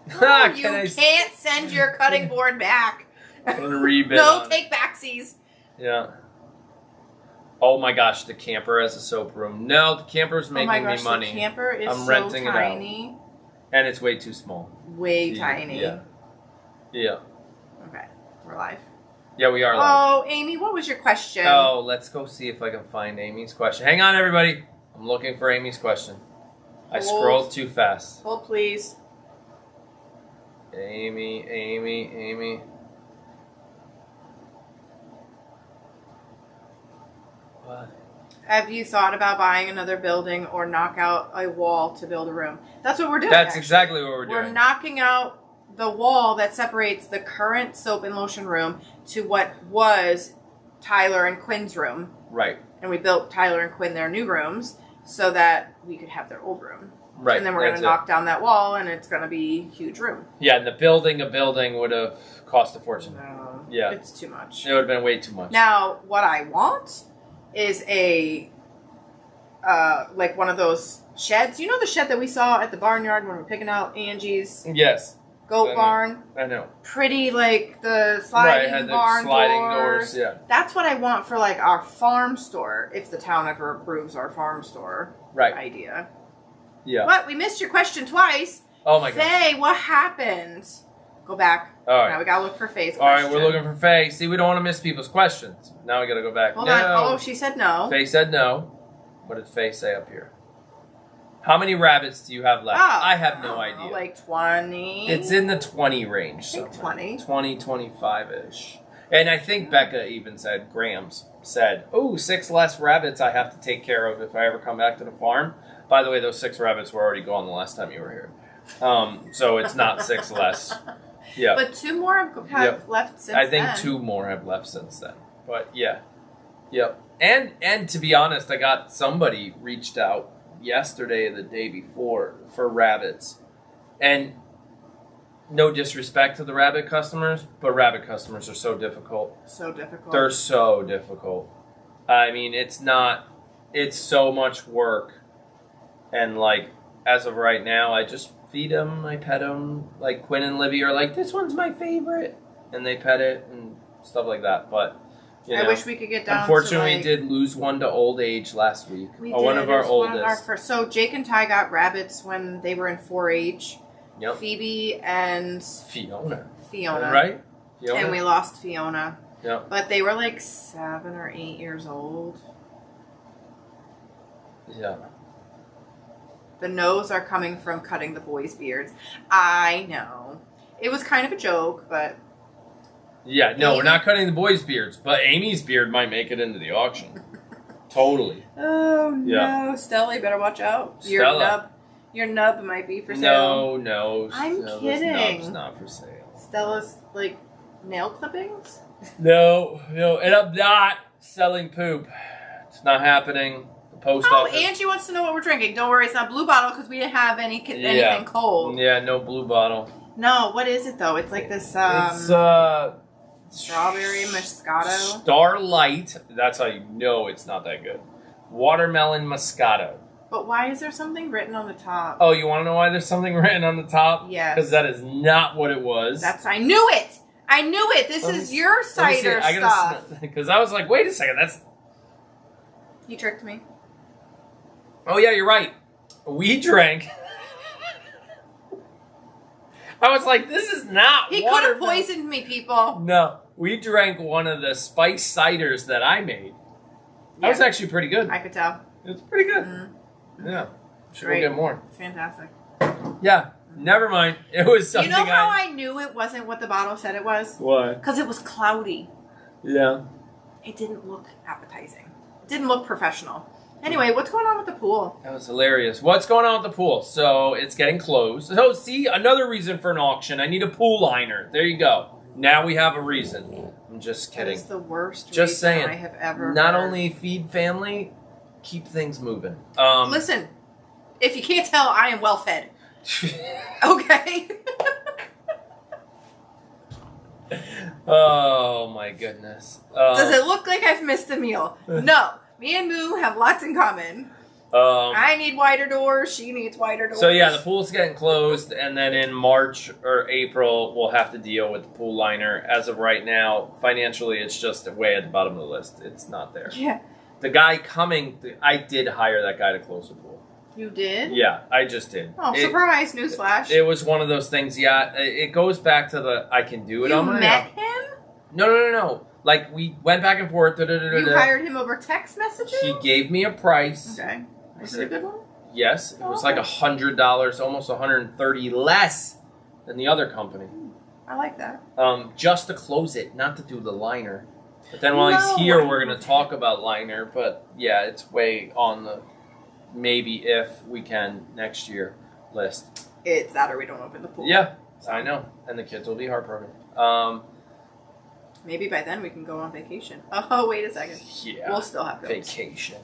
You can't send your cutting board back. I'm gonna rebid No take backsies. Yeah. Oh my gosh, the camper has a soap room. No, the camper's making me money. The camper is I'm renting tiny. it out. And it's way too small. Way tiny. Yeah. Yeah. Okay, we're live. Yeah, we are live. Oh, Amy, what was your question? Oh, let's go see if I can find Amy's question. Hang on, everybody. I'm looking for Amy's question. I scrolled too fast. Hold, please. Amy. What? Have you thought about buying another building or knock out a wall to build a room? That's what we're doing. That's exactly what we're doing. We're knocking out the wall that separates the current soap and lotion room to what was Tyler and Quinn's room. Right. And we built Tyler and Quinn their new rooms so that we could have their old room. Right. And then we're going to knock down that wall and it's going to be a huge room. Yeah, and a building would have cost a fortune. No. Yeah. It's too much. It would have been way too much. Now, what I want is a, like one of those sheds. You know the shed that we saw at the barnyard when we were picking out Angie's goat barn? I know. Pretty, like the sliding barn doors. Yeah. That's what I want for like our farm store, if the town ever approves our farm store idea. Yeah. What? We missed your question twice. Oh my god. Faye, what happened? Go back. All right. Now we gotta look for Faye's question. question. All right, we're looking for Faye. See, we don't want to miss people's questions. Now we gotta go back. Hold on. Oh, she said no. Faye said no. What did Faye say up here? How many rabbits do you have left? Oh, I have no idea. Like 20. It's in the 20 range. I think 20. 20, 25-ish. And I think Becca even said, Grams said, oh, 6 less rabbits I have to take care of if I ever come back to the farm. By the way, those 6 rabbits were already gone the last time you were here. So it's not 6 less. Yeah. But 2 more have left since then. I think 2 more have left since then. But yeah. Yep. And to be honest, I got somebody reached out yesterday or the day before for rabbits. And no disrespect to the rabbit customers, but rabbit customers are so difficult. So difficult. They're so difficult. I mean, it's so much work. And like, as of right now, I just feed them, I pet them. Like Quinn and Livy are like, this one's my favorite. And they pet it and stuff like that. But, you know, I wish we could get down unfortunately, to we did lose one to old age last week. We did. One of our oldest. So Jake and Ty got rabbits when they were in 4-H. Yep. Phoebe and Fiona. Right? Fiona. And we lost Fiona. Yep. But they were like 7 or 8 years old. Yeah. The no's are coming from cutting the boys' beards. I know. It was kind of a joke, but... Yeah, no, we're not cutting the boys' beards, but Amy's beard might make it into the auction. Totally. Oh, no. Stella, you better watch out. Your nub might be for sale. No. I'm Stella's kidding. Nub's not for sale. Stella's, like, nail clippings? No, and I'm not selling poop. It's not happening. The post office. Angie wants to know what we're drinking. Don't worry, it's not Blue Bottle because we didn't have anything cold. Yeah, no Blue Bottle. No, what is it though? It's like this it's strawberry Moscato. Starlight. That's how you know it's not that good. Watermelon Moscato. But why is there something written on the top? Oh, you want to know why there's something written on the top? Yes. Because that is not what it was. I knew it! I knew it! This is your cider stuff. Because I was like, wait a second, that's... You tricked me. Oh, yeah, you're right. We drank... I was like, this is not He could have poisoned me, people. No. We drank one of the spice ciders that I made. That was actually pretty good. I could tell. It was pretty good. Mm-hmm. Yeah. Should go get more. It's fantastic. Yeah. Never mind. It was something. You know how I knew it wasn't what the bottle said it was? What? Because it was cloudy. Yeah. It didn't look appetizing. It didn't look professional. Anyway, what's going on with the pool? That was hilarious. What's going on with the pool? So it's getting closed. So see, another reason for an auction. I need a pool liner. There you go. Now we have a reason. I'm just kidding. That is the worst just reason saying, I have ever not heard. only feed family, keep things moving. Listen, if you can't tell, I am well fed. Okay. Oh my goodness. Does it look like I've missed a meal? No. Me and Moo have lots in common. I need wider doors. She needs wider doors. So yeah, the pool's getting closed, and then in March or April, we'll have to deal with the pool liner. As of right now, financially, it's just way at the bottom of the list. It's not there. Yeah. The guy coming, I did hire that guy to close the pool. You did? Yeah, I just did. Oh, surprise! Newsflash. It was one of those things. Yeah, it goes back to the I can do it on my own. You met him? No. Like we went back and forth. You hired him over text messaging? He gave me a price. Okay. Was it a good one? Yes, it was like $100, almost $130 less than the other company. I like that. Just to close it, not to do the liner. But then while he's here, we're going to talk about liner. But yeah, it's way on the maybe if we can next year list. It's that or we don't open the pool. Yeah, I know. And the kids will be heartbroken. Maybe by then we can go on vacation. Oh, wait a second. Yeah. We'll still have vacation.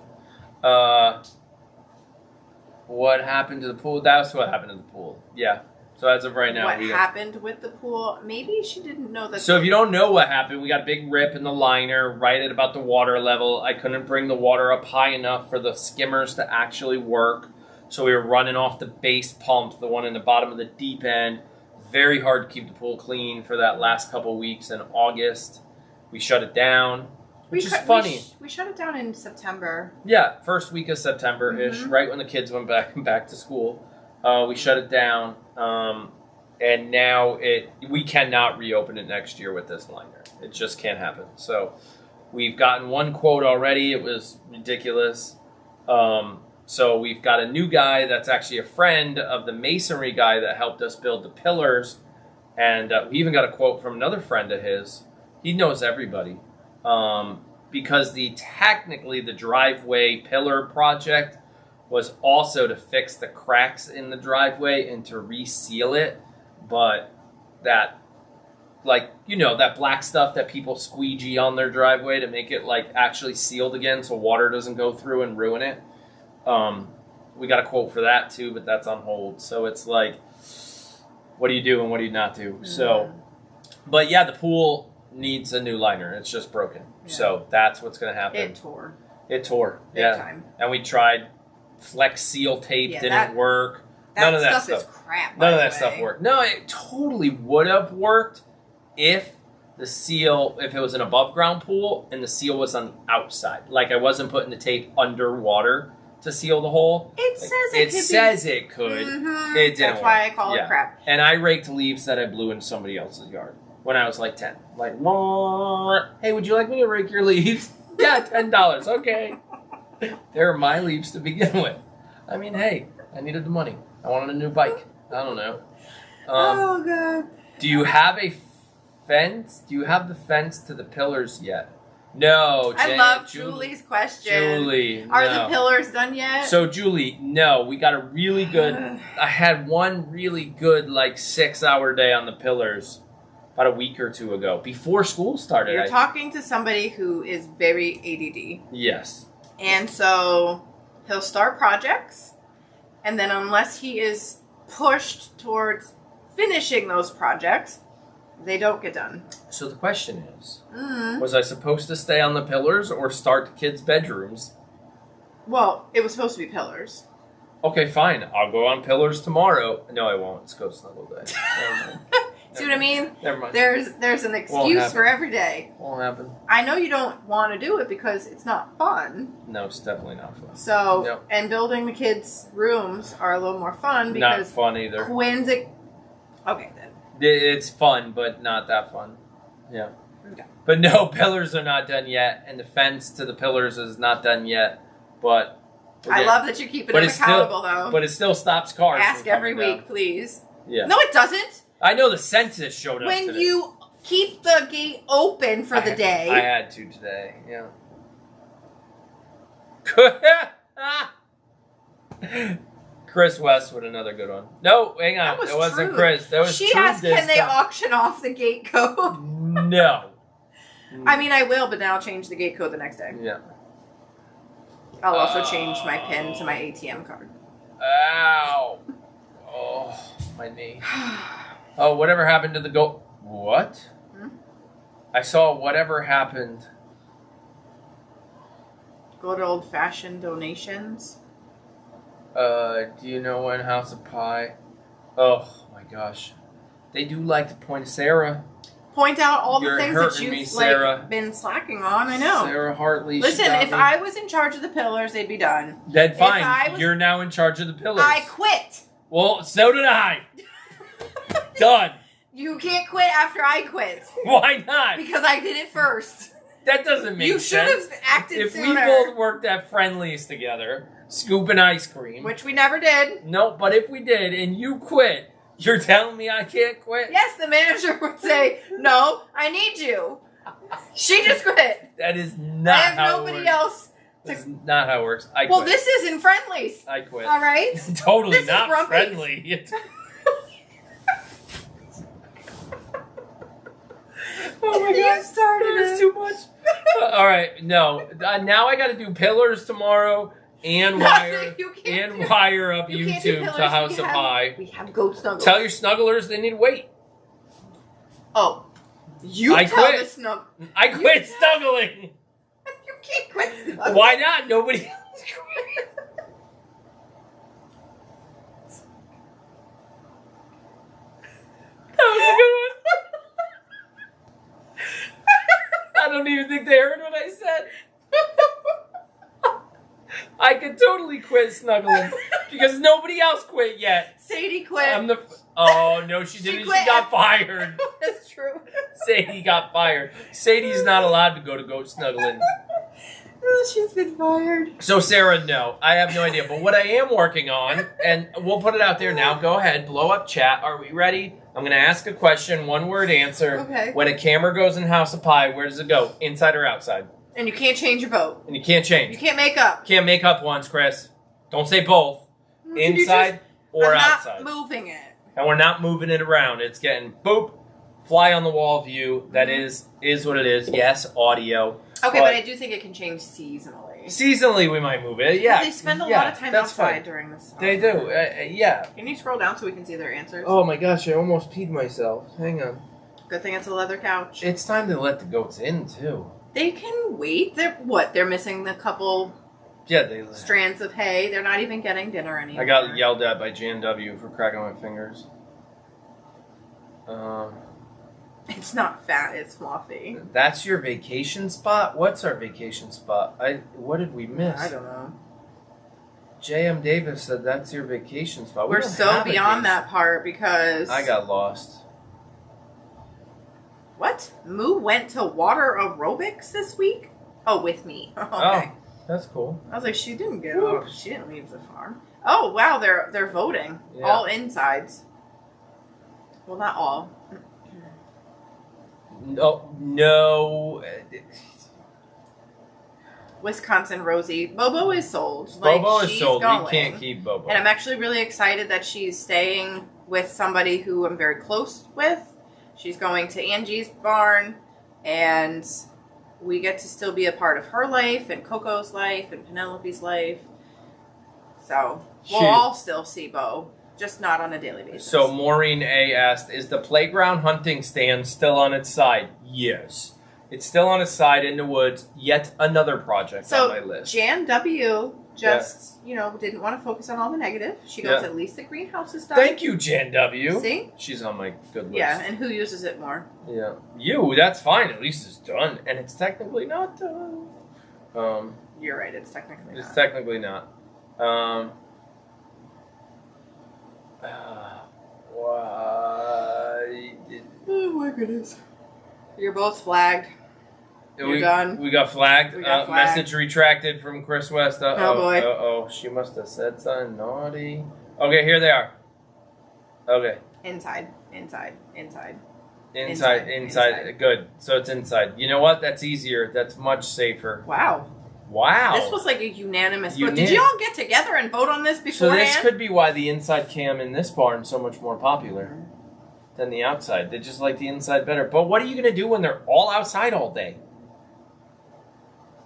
What happened to the pool? That's what happened to the pool. Yeah. So as of right now, what happened with the pool? Maybe she didn't know that. So if you don't know what happened, we got a big rip in the liner right at about the water level. I couldn't bring the water up high enough for the skimmers to actually work. So we were running off the base pump, the one in the bottom of the deep end. Very hard to keep the pool clean for that last couple weeks in August. We shut it down, which is funny. We shut it down in September. Yeah, first week of September-ish, right when the kids went back to school. We shut it down, and now we cannot reopen it next year with this liner. It just can't happen. So we've gotten one quote already. It was ridiculous. So we've got a new guy that's actually a friend of the masonry guy that helped us build the pillars. And we even got a quote from another friend of his. He knows everybody. Because technically the driveway pillar project was also to fix the cracks in the driveway and to reseal it. But that, like, you know, that black stuff that people squeegee on their driveway to make it, like, actually sealed again so water doesn't go through and ruin it. We got a quote for that, too, but that's on hold. So it's like, what do you do and what do you not do? So, but yeah, the pool needs a new liner. It's just broken. Yeah. So that's what's going to happen. It tore. Big time. And we tried Flex Seal tape, didn't work. None of that stuff is crap. None of that stuff worked. No, it totally would have worked if the seal, if it was an above ground pool and the seal was on the outside. Like I wasn't putting the tape underwater to seal the hole. It says it could. Mm-hmm. It didn't That's work. why I call it crap. And I raked leaves that I blew in somebody else's yard when I was like 10. Like, hey, would you like me to rake your leaves? Yeah, $10. Okay. They're my leaves to begin with. I mean, hey, I needed the money. I wanted a new bike. I don't know. Oh, God. Do you have a fence? Do you have the fence to the pillars yet? No. I love Julie's question. Julie, Are the pillars done yet? So, Julie, no. We got a really good... I had one really good, like, 6-hour day on the pillars about a week or two ago, before school started. You're talking to somebody who is very ADD. Yes. And so he'll start projects, and then unless he is pushed towards finishing those projects, they don't get done. So the question is, was I supposed to stay on the pillars or start the kids' bedrooms? Well, it was supposed to be pillars. Okay, fine. I'll go on pillars tomorrow. No, I won't. It's Ghost Snuggle Day. Never mind. See what I mean? Never mind. There's an excuse for every day. Won't happen. I know you don't want to do it because it's not fun. No, it's definitely not fun. So, and building the kids' rooms are a little more fun because... Not fun either. Okay, then. It's fun, but not that fun. Yeah. Okay. But no, pillars are not done yet, and the fence to the pillars is not done yet, but... I love that you're keeping them accountable, though. But it still stops cars. Ask every week, please. Yeah. No, it doesn't. I know the census showed up when today. you keep the gate open for the day. I had to today, yeah. Chris Westwood, another good one. No, hang on. It wasn't Chris. That was She asked, can they auction off the gate code? No. I mean, I will, but then I'll change the gate code the next day. Yeah. I'll also change my PIN to my ATM card. Ow. Oh, my knee. Oh, whatever happened to the goat? What? I saw whatever happened. Good old-fashioned donations. Do you know when House of Pie? Oh, my gosh. They do like to point to Sarah. Point out all the things that you've been slacking on. I know. Sarah Hartley. Listen, if I was in charge of the pillars, they'd be done. Then fine. You're now in charge of the pillars. I quit. Well, so did I. Done. You can't quit after I quit. Why not? Because I did it first. That doesn't make sense. You should have acted sooner. If we both worked at Friendly's together, scooping ice cream. Which we never did. No, but if we did and you quit, you're telling me I can't quit? Yes, the manager would say, no, I need you. She just quit. That is not how it works. I have nobody else. That's not how it works. I quit. Well, this isn't Friendly's. I quit. All right? Totally this not is friendly. Oh my God. You started it. Too much. All right, no. Now I got to do pillars tomorrow and wire up YouTube to House of Pie. We have goat snuggles. Tell your snugglers they need to wait. Oh, I quit snuggling. You can't quit snuggling. Why not? Nobody else quit. That was a good one. I don't even think they heard what I said. I could totally quit snuggling because nobody else quit yet. Sadie quit. Oh, no, she didn't. She got fired. That's true. Sadie got fired. Sadie's not allowed to go to goat snuggling. Oh, she's been fired. So, Sarah, no. I have no idea. But what I am working on, and we'll put it out there now. Go ahead. Blow up chat. Are we ready? I'm going to ask a question. One-word answer. Okay. When a camera goes in House of Pie, where does it go? Inside or outside? And you can't change your vote. And you can't change. You can't make up. Can't make up once, Chris. Don't say both. Inside or outside. I'm not moving it. And we're not moving it around. It's getting boop, fly on the wall view. That is what it is. Yes, audio. Okay, but I do think it can change seasonally. Seasonally, we might move it. Yeah, they spend a lot of time outside fine. during the summer. They do. Yeah. Can you scroll down so we can see their answers? Oh my gosh! I almost peed myself. Hang on. Good thing it's a leather couch. It's time to let the goats in too. They can wait. They're missing the couple. Yeah, they strands of hay. They're not even getting dinner anymore. I got yelled at by JW for cracking my fingers. It's not fat, it's fluffy. That's your vacation spot? What's our vacation spot? What did we miss? I don't know. J.M. Davis said that's your vacation spot. We're so beyond that part because... I got lost. What? Moo went to water aerobics this week? Oh, with me. Okay. Oh, that's cool. I was like, she didn't get off. She didn't leave the farm. Oh, wow, they're voting. Yeah. All insides. Well, not all. No. Wisconsin Rosie. Bobo is sold. Bobo is sold. Going. We can't keep Bobo. And I'm actually really excited that she's staying with somebody who I'm very close with. She's going to Angie's barn, and we get to still be a part of her life, and Coco's life, and Penelope's life. So, we'll all still see Bo, just not on a daily basis. So, Maureen A. asked, is the playground hunting stand still on its side? Yes. It's still on its side in the woods. Yet another project on my list. Jan W. just, didn't want to focus on all the negative. She goes, at least the greenhouse is done. Thank you, Jan W. See? She's on my good list. Yeah, and who uses it more? Yeah. You, that's fine. At least it's done. And it's technically not done. You're right, it's technically not. It's technically not. Why? Oh my goodness. You're both flagged. You're done. We got flagged. We got flagged. Message retracted from Chris West. Oh boy. Uh-oh. She must have said something naughty. Okay, here they are. Okay. Inside. Good. So it's inside. You know what? That's easier. That's much safer. Wow. This was like a unanimous vote. Did you all get together and vote on this beforehand? So this could be why the inside cam in this barn is so much more popular than the outside. They just like the inside better. But what are you going to do when they're all outside all day?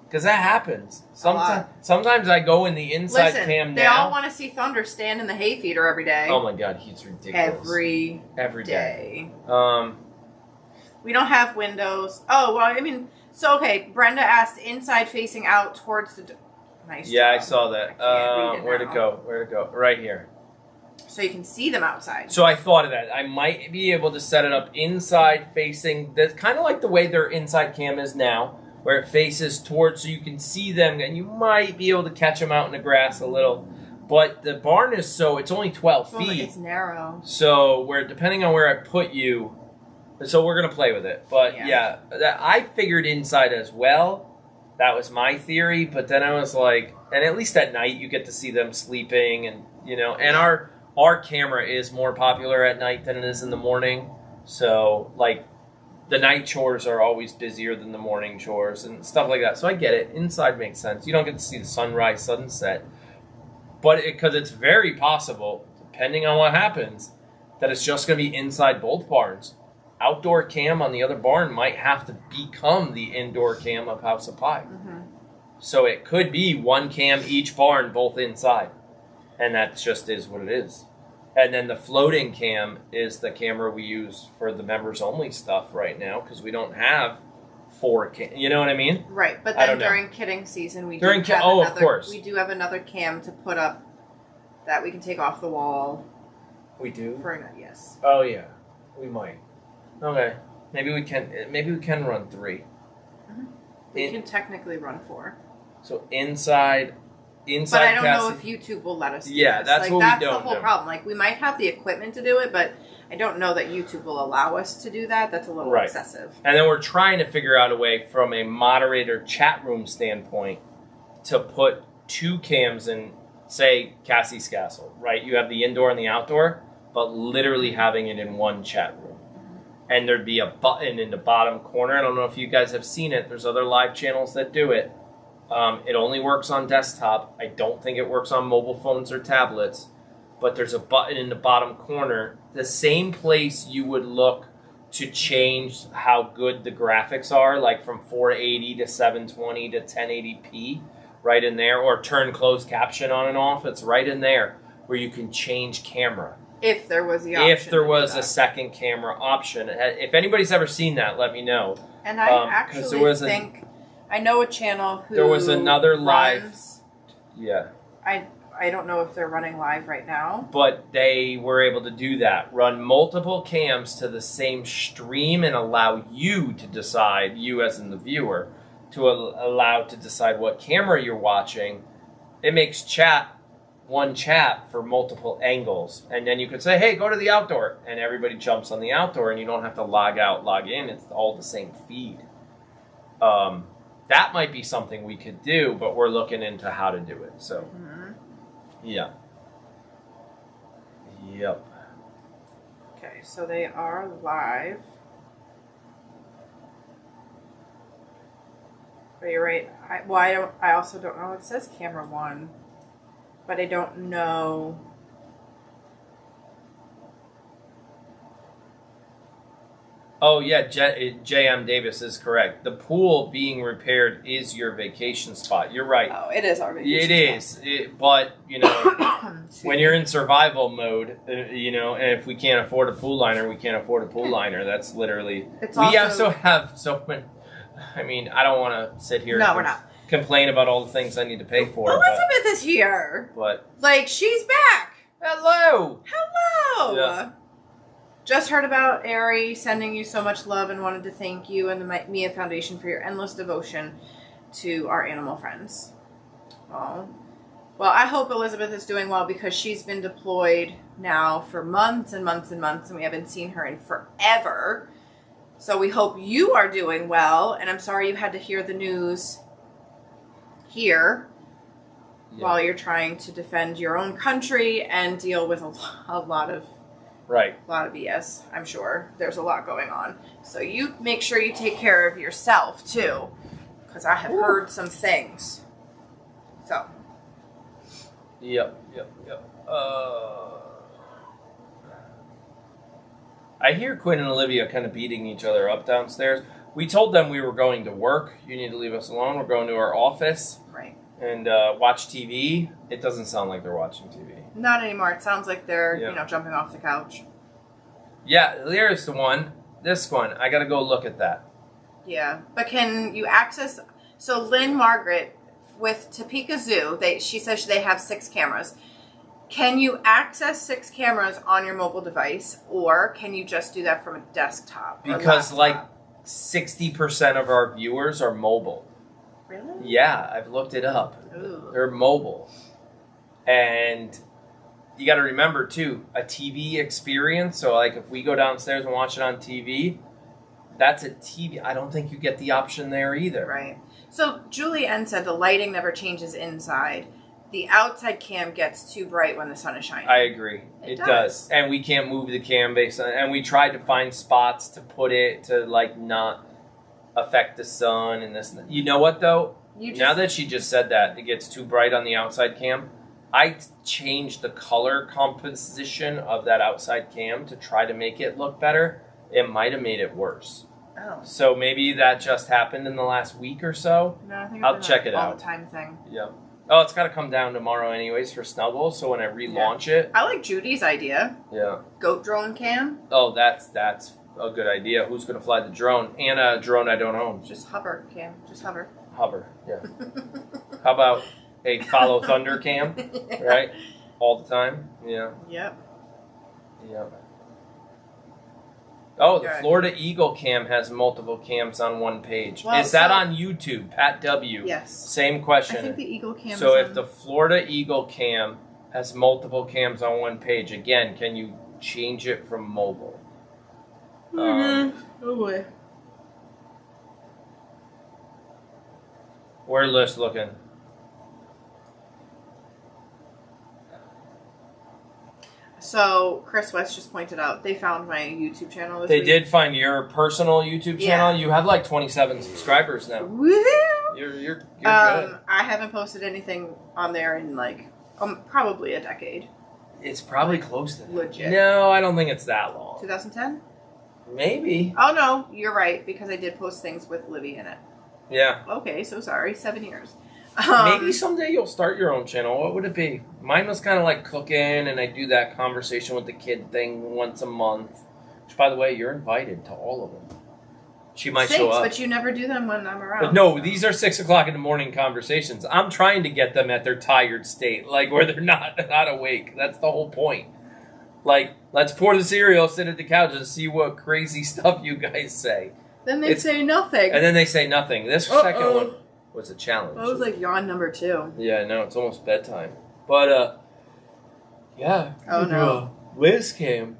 Because that happens. Sometimes I go in the inside cam now. They all want to see Thunder stand in the hay feeder every day. Oh my god, he's ridiculous. Every day. We don't have windows. Oh, well, I mean... So, okay, Brenda asked inside facing out towards the... Nice job. I saw that. Where'd it go? Right here. So you can see them outside. So I thought of that. I might be able to set it up inside facing... That's kind of like the way their inside cam is now, where it faces towards so you can see them, and you might be able to catch them out in the grass a little. But the barn is it's only 12 feet. It's narrow. So, depending on where I put you... So we're going to play with it. But yeah, I figured inside as well. That was my theory. But then I was like, and at least at night you get to see them sleeping. And, and our camera is more popular at night than it is in the morning. So, like, the night chores are always busier than the morning chores and stuff like that. So I get it. Inside makes sense. You don't get to see the sunrise, sunset. But because it's very possible, depending on what happens, that it's just going to be inside both barns. Outdoor cam on the other barn might have to become the indoor cam of House of Pie. Mm-hmm. So it could be one cam each barn, both inside. And that just is what it is. And then the floating cam is the camera we use for the members-only stuff right now because we don't have 4 cam. You know what I mean? Right, but then during kidding season, we do have another cam to put up that we can take off the wall. We do? Yes. Oh, yeah. We might. Okay, maybe we can run 3. Mm-hmm. We can technically run 4. So inside, inside. But I don't know Cassie. if YouTube will let us do Yeah, this. that's what we that's don't the whole know. problem. Like, we might have the equipment to do it, but I don't know that YouTube will allow us to do that. That's a little Right. excessive. And then we're trying to figure out a way from a moderator chat room standpoint to put 2 cams in, say, Cassie's Castle, right? You have the indoor and the outdoor, but literally having it in one chat room. And there'd be a button in the bottom corner. I don't know if you guys have seen it. There's other live channels that do it. It only works on desktop. I don't think it works on mobile phones or tablets. But there's a button in the bottom corner, the same place you would look to change how good the graphics are, like from 480 to 720 to 1080p, right in there, or turn closed caption on and off. It's right in there where you can change camera. If there was the option. If there was to do a second camera option. If anybody's ever seen that, let me know. And I 'cause actually there was think I know a channel who There was another live. runs- Yeah. I don't know if they're running live right now. But they were able to do that. Run multiple cams to the same stream and allow you to decide, you as in the viewer, to allow to decide what camera you're watching. It makes one chat for multiple angles. And then you could say, hey, go to the outdoor. And everybody jumps on the outdoor and you don't have to log out, log in. It's all the same feed. That might be something we could do, but we're looking into how to do it. So, yeah. Yep. Okay, so they are live. But you're right. I also don't know. It says camera 1, but I don't know. Oh, yeah, J.M. Davis is correct. The pool being repaired is your vacation spot. You're right. Oh, it is our vacation It spot. is. But, when you're in survival mode, and if we can't afford a pool liner, we can't afford a pool liner. That's literally... We also have so many... I mean, I don't want to sit here No, we're not. complain about all the things I need to pay for. Elizabeth is here. But... Like, she's back. Hello! Hello! Yeah. Just heard about Ari sending you so much love and wanted to thank you and the Mia Foundation for your endless devotion to our animal friends. Oh. Well, I hope Elizabeth is doing well because she's been deployed now for months and months and months and we haven't seen her in forever. So we hope you are doing well, and I'm sorry you had to hear the news here while you're trying to defend your own country and deal with a lot of BS, I'm sure. There's a lot going on. So you make sure you take care of yourself, too, because I have heard some things. So. Yep. I hear Quinn and Olivia kind of beating each other up downstairs. We told them we were going to work. You need to leave us alone. We're going to our office. Right. And watch TV. It doesn't sound like they're watching TV. Not anymore. It sounds like they're, jumping off the couch. Yeah, there's the one. This one. I got to go look at that. Yeah. But can you access... So Lynn Margaret with Topeka Zoo, she says they have 6 cameras. Can you access 6 cameras on your mobile device, or can you just do that from a desktop? Because like 60% of our viewers are mobile. Really? Yeah, I've looked it up. Ooh. They're mobile. And you got to remember, too, a TV experience. So, like, if we go downstairs and watch it on TV, that's a TV. I don't think you get the option there either. Right. So, Julie N said the lighting never changes inside. The outside cam gets too bright when the sun is shining. I agree. It does. And we can't move the cam based on... And we tried to find spots to put it to, like, not affect the sun and this. You know what, though? Now that she just said that, it gets too bright on the outside cam, I changed the color composition of that outside cam to try to make it look better. It might have made it worse. Oh. So maybe that just happened in the last week or so. No, I think I'll check it out. All the time thing. Yeah. Oh, it's got to come down tomorrow anyways for Snuggle, so when I relaunch it... I like Judy's idea. Yeah. Goat drone cam. Oh, that's a good idea. Who's going to fly the drone? And a drone I don't own. Just hover cam. Just hover. Hover, yeah. How about a follow thunder cam, right? All the time? Yeah. Yep. Oh, the Good. Florida Eagle cam has multiple cams on one page. Well, is that so- on YouTube? Pat W. Yes. Same question. I think the Eagle cam So is if the Florida Eagle cam has multiple cams on one page, again, can you change it from mobile? oh boy. Where's Liz looking? So Chris West just pointed out they found my YouTube channel this They week. did find your personal YouTube channel. Yeah. You have like 27 subscribers now. Woohoo! You're good. I haven't posted anything on there in like probably a decade. It's probably close to that. Legit. No, I don't think it's that long. 2010? Maybe. Oh no, you're right because I did post things with Livy in it. Yeah. Okay, so sorry, 7 years. Maybe someday you'll start your own channel. What would it be? Mine was kind of like cooking, and I do that conversation with the kid thing once a month. Which, by the way, you're invited to all of them. She might show up. But you never do them when I'm around. But no, these are 6 o'clock in the morning conversations. I'm trying to get them at their tired state, like where they're not awake. That's the whole point. Like, let's pour the cereal, sit at the couch, and see what crazy stuff you guys say. Then they say nothing. And then they say nothing. This second one was a challenge. That was like yawn number 2. Yeah, I know. It's almost bedtime. But, yeah. Oh, no. Liz came.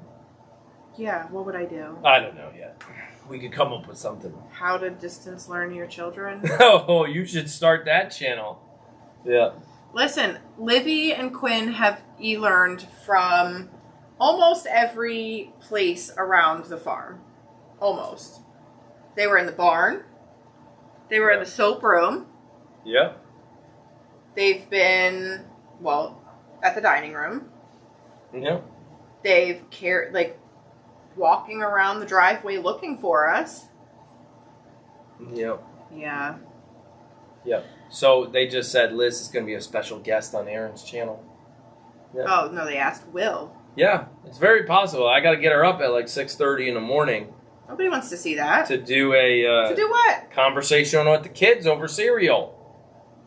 Yeah, what would I do? I don't know yet. We could come up with something. How to distance learn your children? Oh, you should start that channel. Yeah. Listen, Livy and Quinn have e-learned from almost every place around the farm. Almost. They were in the barn. They were in the soap room. Yep. They've been, well, at the dining room. Yep. They've walking around the driveway looking for us. Yep. Yeah. Yep. So they just said Liz is going to be a special guest on Aaron's channel. Yep. Oh, no, they asked Will. Yeah, it's very possible. I got to get her up at like 6:30 in the morning Nobody wants to see that. to do a To do what? conversation with the kids over cereal.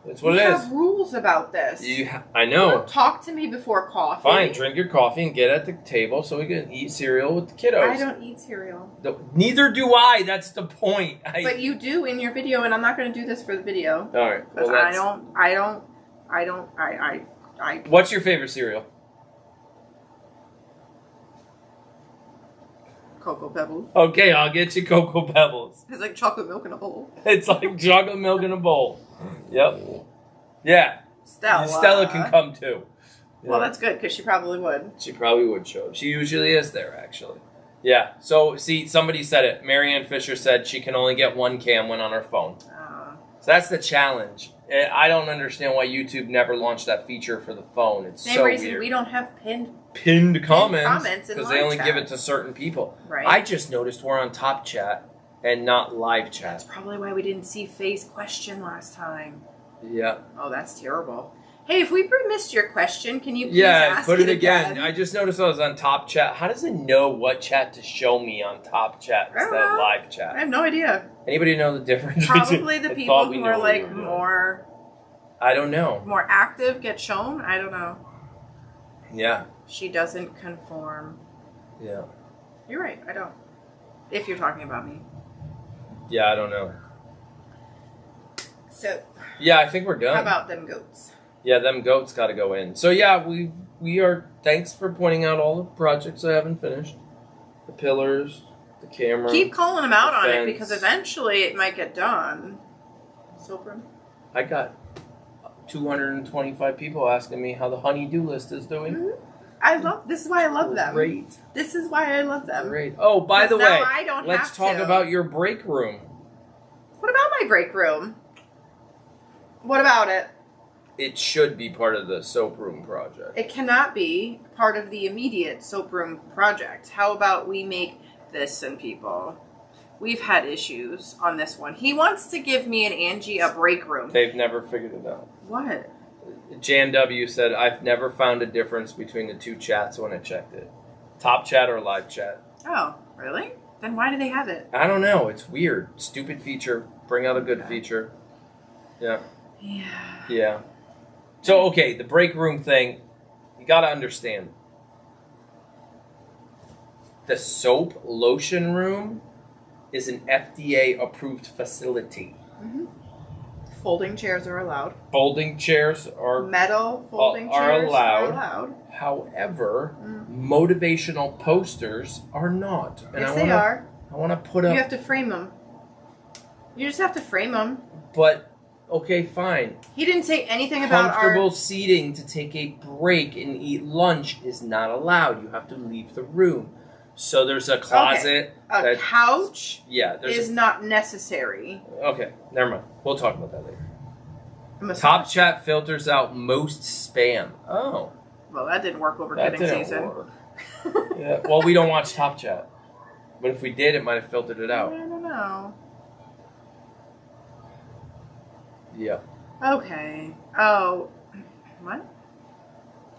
That's what we it have is. rules about this. I know. Don't talk to me before coffee. Fine, drink your coffee and get at the table so we can eat cereal with the kiddos. I don't eat cereal. Neither do I. That's the point. But you do in your video, and I'm not going to do this for the video. All right. Well, What's your favorite cereal? Cocoa Pebbles. Okay, I'll get you Cocoa Pebbles. It's like chocolate milk in a bowl. It's like chocolate milk in a bowl. Yep. Yeah. Stella can come too. Well, that's good, because she probably would. She probably would show up. She usually is there, actually. Yeah. So, see, somebody said it. Marianne Fisher said she can only get one cam when on her phone. So that's the challenge. I don't understand why YouTube never launched that feature for the phone. It's Same so reason weird. we don't have pinned comments comments in because they live only chat. give it to certain people. Right. I just noticed we're on Top Chat and not Live Chat. That's probably why we didn't see Faye's question last time. Yeah. Oh, that's terrible. Hey, if we missed your question, can you please Yeah, ask put it again? again. I just noticed I was on Top Chat. How does it know what chat to show me on Top Chat I don't instead of know. Live I Chat? have no idea. Anybody know the difference? Probably the I people thought we who knew are what we like were doing. more I don't know. active get shown. I don't know. Yeah. She doesn't conform. Yeah. You're right. I don't. If you're talking about me. Yeah, I don't know. So, Yeah, I think we're done. how about them goats? Yeah, them goats got to go in. So yeah, we are. Thanks for pointing out all the projects I haven't finished. The pillars, the camera. Keep calling them out on it fence. because eventually it might get done. Soaproom. I got 225 people asking me how the honey-do list is doing. Mm-hmm. This is why I love them. Great. This is why I love them. Great. Oh, by the Now way, I don't let's have talk to. about your break room. What about my break room? What about it? It should be part of the soap room project. It cannot be part of the immediate soap room project. How about we make this and people? We've had issues on this one. He wants to give me and Angie a break room. They've never figured it out. What? Jan W. said, I've never found a difference between the two chats when I checked it. Top chat or live chat. Oh, really? Then why do they have it? I don't know. It's weird. Stupid feature. Bring out a good feature. Yeah. Yeah. Yeah. So, okay, the break room thing, you got to understand. the soap lotion room is an FDA approved facility. Mm-hmm. Folding chairs are allowed. Folding chairs are metal folding chairs are allowed. However, motivational posters are not. And yes, they are. I want to put up. You have to frame them. You just have to frame them. But okay, fine. He didn't say anything about comfortable seating to take a break and eat lunch is not allowed. You have to leave the room. So there's a closet. Okay. A couch is not necessary. Okay, never mind. We'll talk about that later. Top Chat filters out most spam. Oh. Well, that didn't work over kidding season. Work. Yeah. Well, we don't watch Top Chat. But if we did, it might have filtered it out. I don't know. Yeah. Okay. Oh. What?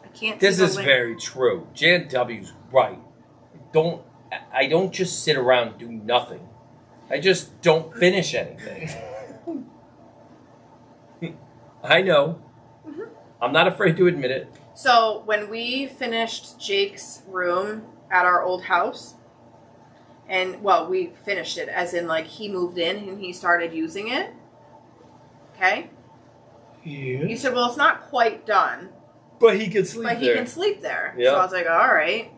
I can't This see the is link. very true. Jan W's right. I don't just sit around and do nothing. I just don't finish anything. I know. Mm-hmm. I'm not afraid to admit it. So when we finished Jake's room at our old house, and well, we finished it as in like he moved in and he started using it. Okay? Yeah. You said, well, it's not quite done. But he can sleep there. But he can sleep there. Yep. So I was like, all right.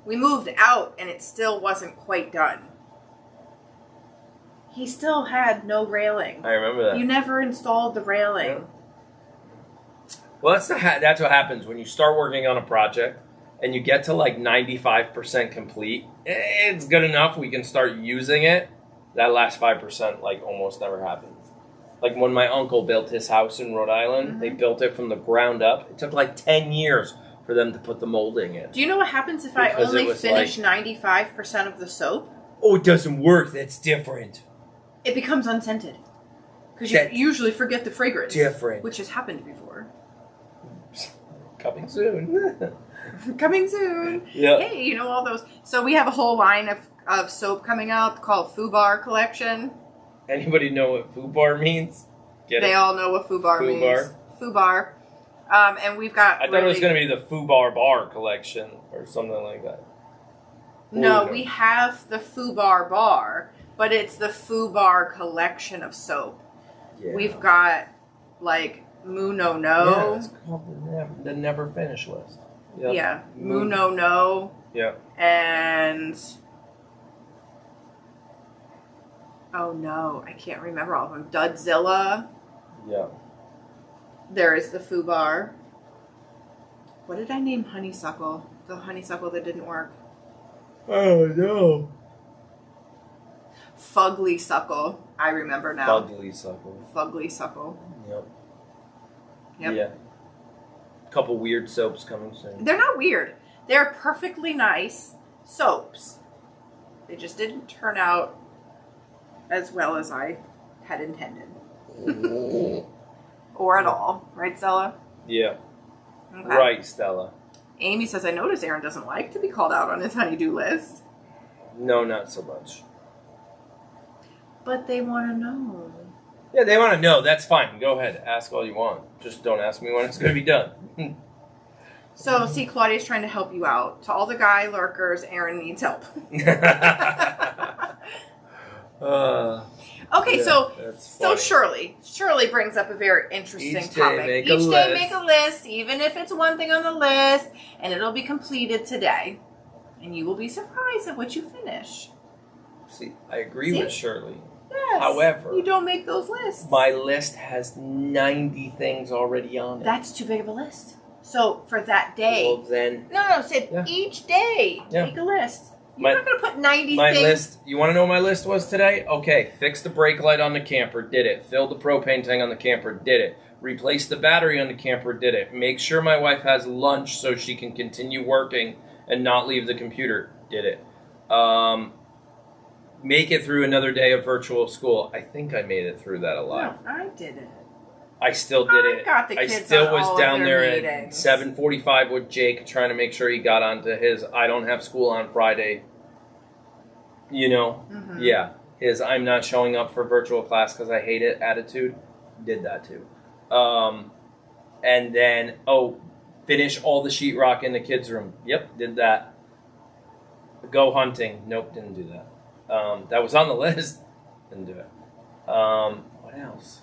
We moved out and it still wasn't quite done. He still had no railing. I remember that. You never installed the railing. Yeah. Well, that's what happens when you start working on a project and you get to like 95% complete. It's good enough. We can start using it. That last 5% like almost never happens. Like when my uncle built his house in Rhode Island, they built it from the ground up. It took like 10 years for them to put the molding in. Do you know what happens if I only finish 95% of the soap? Oh, it doesn't work. That's different. It becomes unscented. Because you usually forget the fragrance. Different. Which has happened before. Coming soon. Coming soon. Yeah. Hey, you know all those. So we have a whole line of soap coming out called Fubar Collection. Anybody know what Fubar means? They all know what Fubar means. Fubar. And we've got. I thought it was going to be the Fubar Bar collection or something like that. No, we have the Fubar Bar, but it's the Fubar collection of soap. Yeah. We've got like Moo No No. Yeah, it's called the Never Finish list. Yep. Yeah, Moo No No. Yeah. And. Oh no, I can't remember all of them. Dudzilla. Yeah. There is the Fubar. What did I name Honeysuckle? The honeysuckle that didn't work. Oh no. Fugly Suckle. I remember now. Fugly Suckle. Fugly Suckle. Yep. Yeah. A couple weird soaps coming soon. They're not weird. They're perfectly nice soaps. They just didn't turn out as well as I had intended. Or at all. Right, Stella? Yeah. Okay. Right, Stella. Amy says, I notice Aaron doesn't like to be called out on his honey-do list. No, not so much. But they want to know. Yeah, they want to know. That's fine. Go ahead. Ask all you want. Just don't ask me when it's going to be done. So, see, Claudia's trying to help you out. To all the guy lurkers, Aaron needs help. Okay, yeah, so Shirley brings up a very interesting topic. Each day make a list, even if it's one thing on the list, and it'll be completed today. And you will be surprised at what you finish. See, I agree with Shirley. Yes. However, you don't make those lists. My list has 90 things already on it. That's too big of a list. So for that day. Well, then. No, said each day. Make a list. You're not going to put 90 my things. List. You want to know what my list was today? Okay, fix the brake light on the camper, did it. Fill the propane tank on the camper, did it. Replace the battery on the camper, did it. Make sure my wife has lunch so she can continue working and not leave the computer, did it. Make it through another day of virtual school. I think I made it through that alive. No, I did it. I still did it. Got the kids I still on was all down of their there meetings. at 7:45 with Jake, trying to make sure he got onto his I don't have school on Friday. You know? Mm-hmm. Yeah. His I'm not showing up for virtual class because I hate it attitude. Did that too. And then, finish all the sheetrock in the kids' room. Yep, did that. Go hunting. Nope, didn't do that. That was on the list. Didn't do it. What else?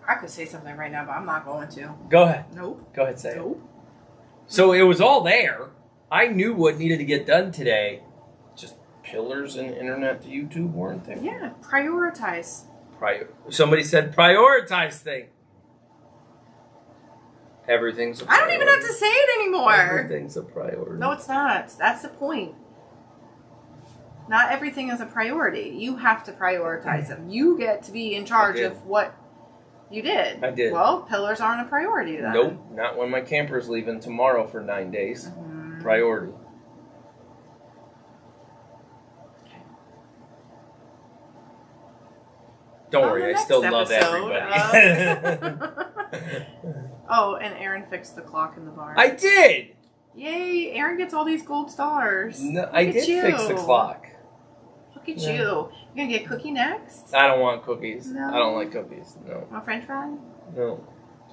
I could say something right now, but I'm not going to. Go ahead. Nope. Go ahead, say Nope. it. So it was all there. I knew what needed to get done today. Just pillars and internet to YouTube weren't there. Yeah, prioritize. Somebody said prioritize thing. Everything's a priority. I don't even have to say it anymore. Everything's a priority. No, it's not. That's the point. Not everything is a priority. You have to prioritize them. You get to be in charge of what you did. I did. Well, pillars aren't a priority then. Nope, not when my camper's leaving tomorrow for 9 days. Mm-hmm. Priority. Okay. Don't worry, I still love everybody. Oh, and Aaron fixed the clock in the barn. I did! Yay, Aaron gets all these gold stars. No, I did fix the clock. Look at you. You're going to get cookie next? I don't want cookies. No. I don't like cookies. No. Want french fry? No.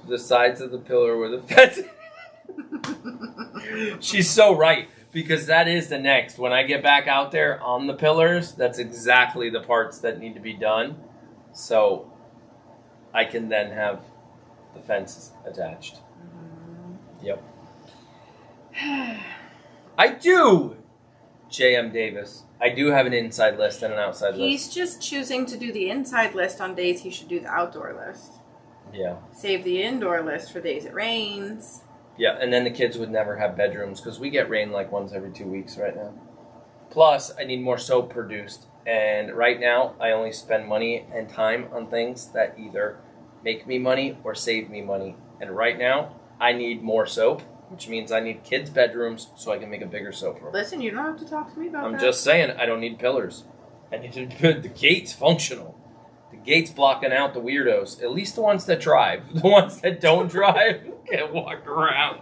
The sides of the pillar were the fence. She's so right, because that is the next. When I get back out there on the pillars, that's exactly the parts that need to be done. So I can then have the fence attached. Mm-hmm. Yep. I do! J.M. Davis. I do have an inside list and an outside list. He's just choosing to do the inside list on days he should do the outdoor list. Yeah. Save the indoor list for days it rains. Yeah, and then the kids would never have bedrooms because we get rain like once every 2 weeks right now. Plus, I need more soap produced. And right now, I only spend money and time on things that either make me money or save me money. And right now, I need more soap, which means I need kids' bedrooms so I can make a bigger soap room. Listen, you don't have to talk to me about that. I'm just saying, I don't need pillars. I need to put the gates functional. The gates blocking out the weirdos. At least the ones that drive. The ones that don't drive can walk around.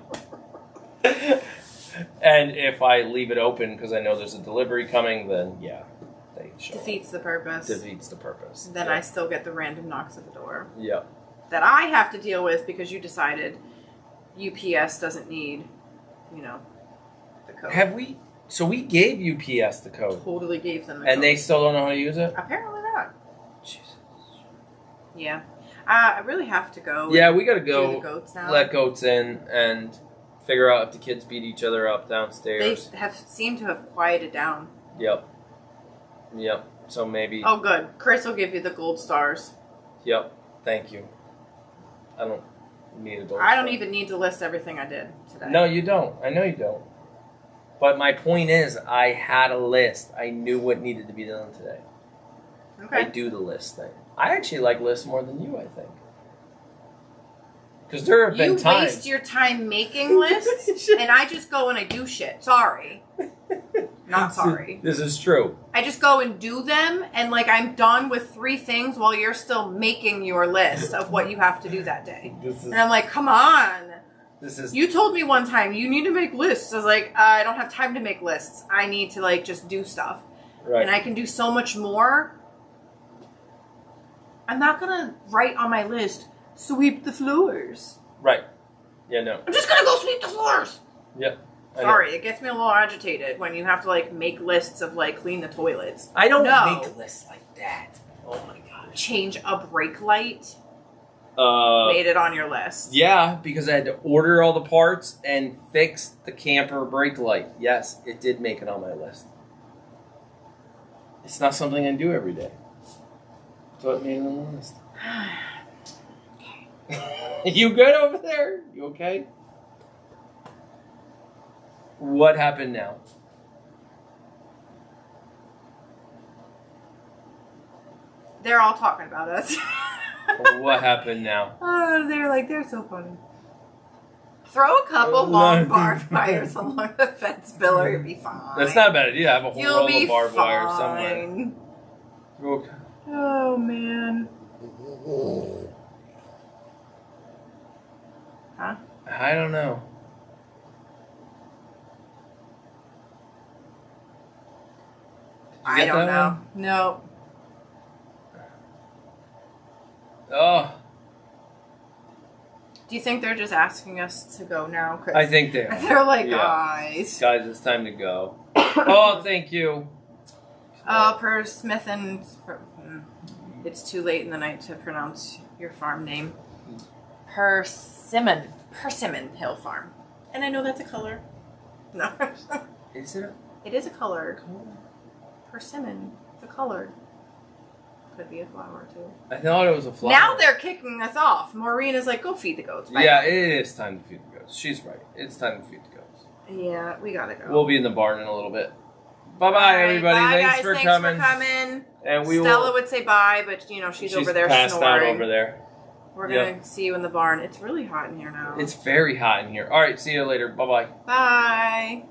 And if I leave it open because I know there's a delivery coming, then yeah. They show defeats the purpose. Defeats the purpose. Then I still get the random knocks at the door. Yep. That I have to deal with because you decided UPS doesn't need, the code. Have we? So we gave UPS the code. Totally gave them the and code. They still don't know how to use it? Apparently not. Jesus. Yeah. I really have to go. Yeah, we gotta go. Do the goats now. Let goats in and figure out if the kids beat each other up downstairs. They have seemed to have quieted down. Yep. So maybe. Oh, good. Chris will give you the gold stars. Yep. Thank you. I don't need a gold I don't star. even need to list everything I did today. No, you don't. I know you don't. But my point is, I had a list. I knew what needed to be done today. Okay. I do the list thing. I actually like lists more than you, I think. Because there have been times. You waste your time making lists, and I just go and I do shit. Sorry. Not sorry. This is true. I just go and do them, and I'm done with 3 things while you're still making your list of what you have to do that day. And I'm like, come on. You told me one time, you need to make lists. I was like, I don't have time to make lists. I need to, just do stuff. Right. And I can do so much more. I'm not going to write on my list, sweep the floors. Right. Yeah, no. I'm just going to go sweep the floors. Yeah. Sorry, it gets me a little agitated when you have to, make lists of, clean the toilets. I don't make lists like that. Oh, my God. Change a brake light. Made it on your list. Yeah, because I had to order all the parts and fix the camper brake light. Yes, it did make it on my list. It's not something I do every day. So it made it on the list. Okay. You good over there? You okay? What happened now? They're all talking about us. What happened now? Oh, they're so funny. Throw a couple long barbed wires along the fence pillar, you'll be fine. That's not a bad idea. I have a whole roll of barbed wire somewhere. Okay. Oh, man. Huh? I don't know. I don't know. No. Oh. Do you think they're just asking us to go now? I think they are. They're like, yeah. guys. Guys, it's time to go. Oh, thank you. Per Smith and... It's too late in the night to pronounce your farm name. Persimmon Hill Farm. And I know that's a color. No. Is it? It is a color. Persimmon. It's a color. Could be a flower too. I thought it was a flower. Now they're kicking us off. Maureen is like, go feed the goats. Bye. Yeah, it is time to feed the goats. She's right. It's time to feed the goats. Yeah, we gotta go. We'll be in the barn in a little bit. Bye-bye, everybody. Bye, Thanks guys. for Thanks coming. for coming. And we Stella will... would say bye, but she's over there passed snoring. out over there. We're gonna see you in the barn. It's really hot in here now. It's very hot in here. All right, see you later. Bye-bye. Bye.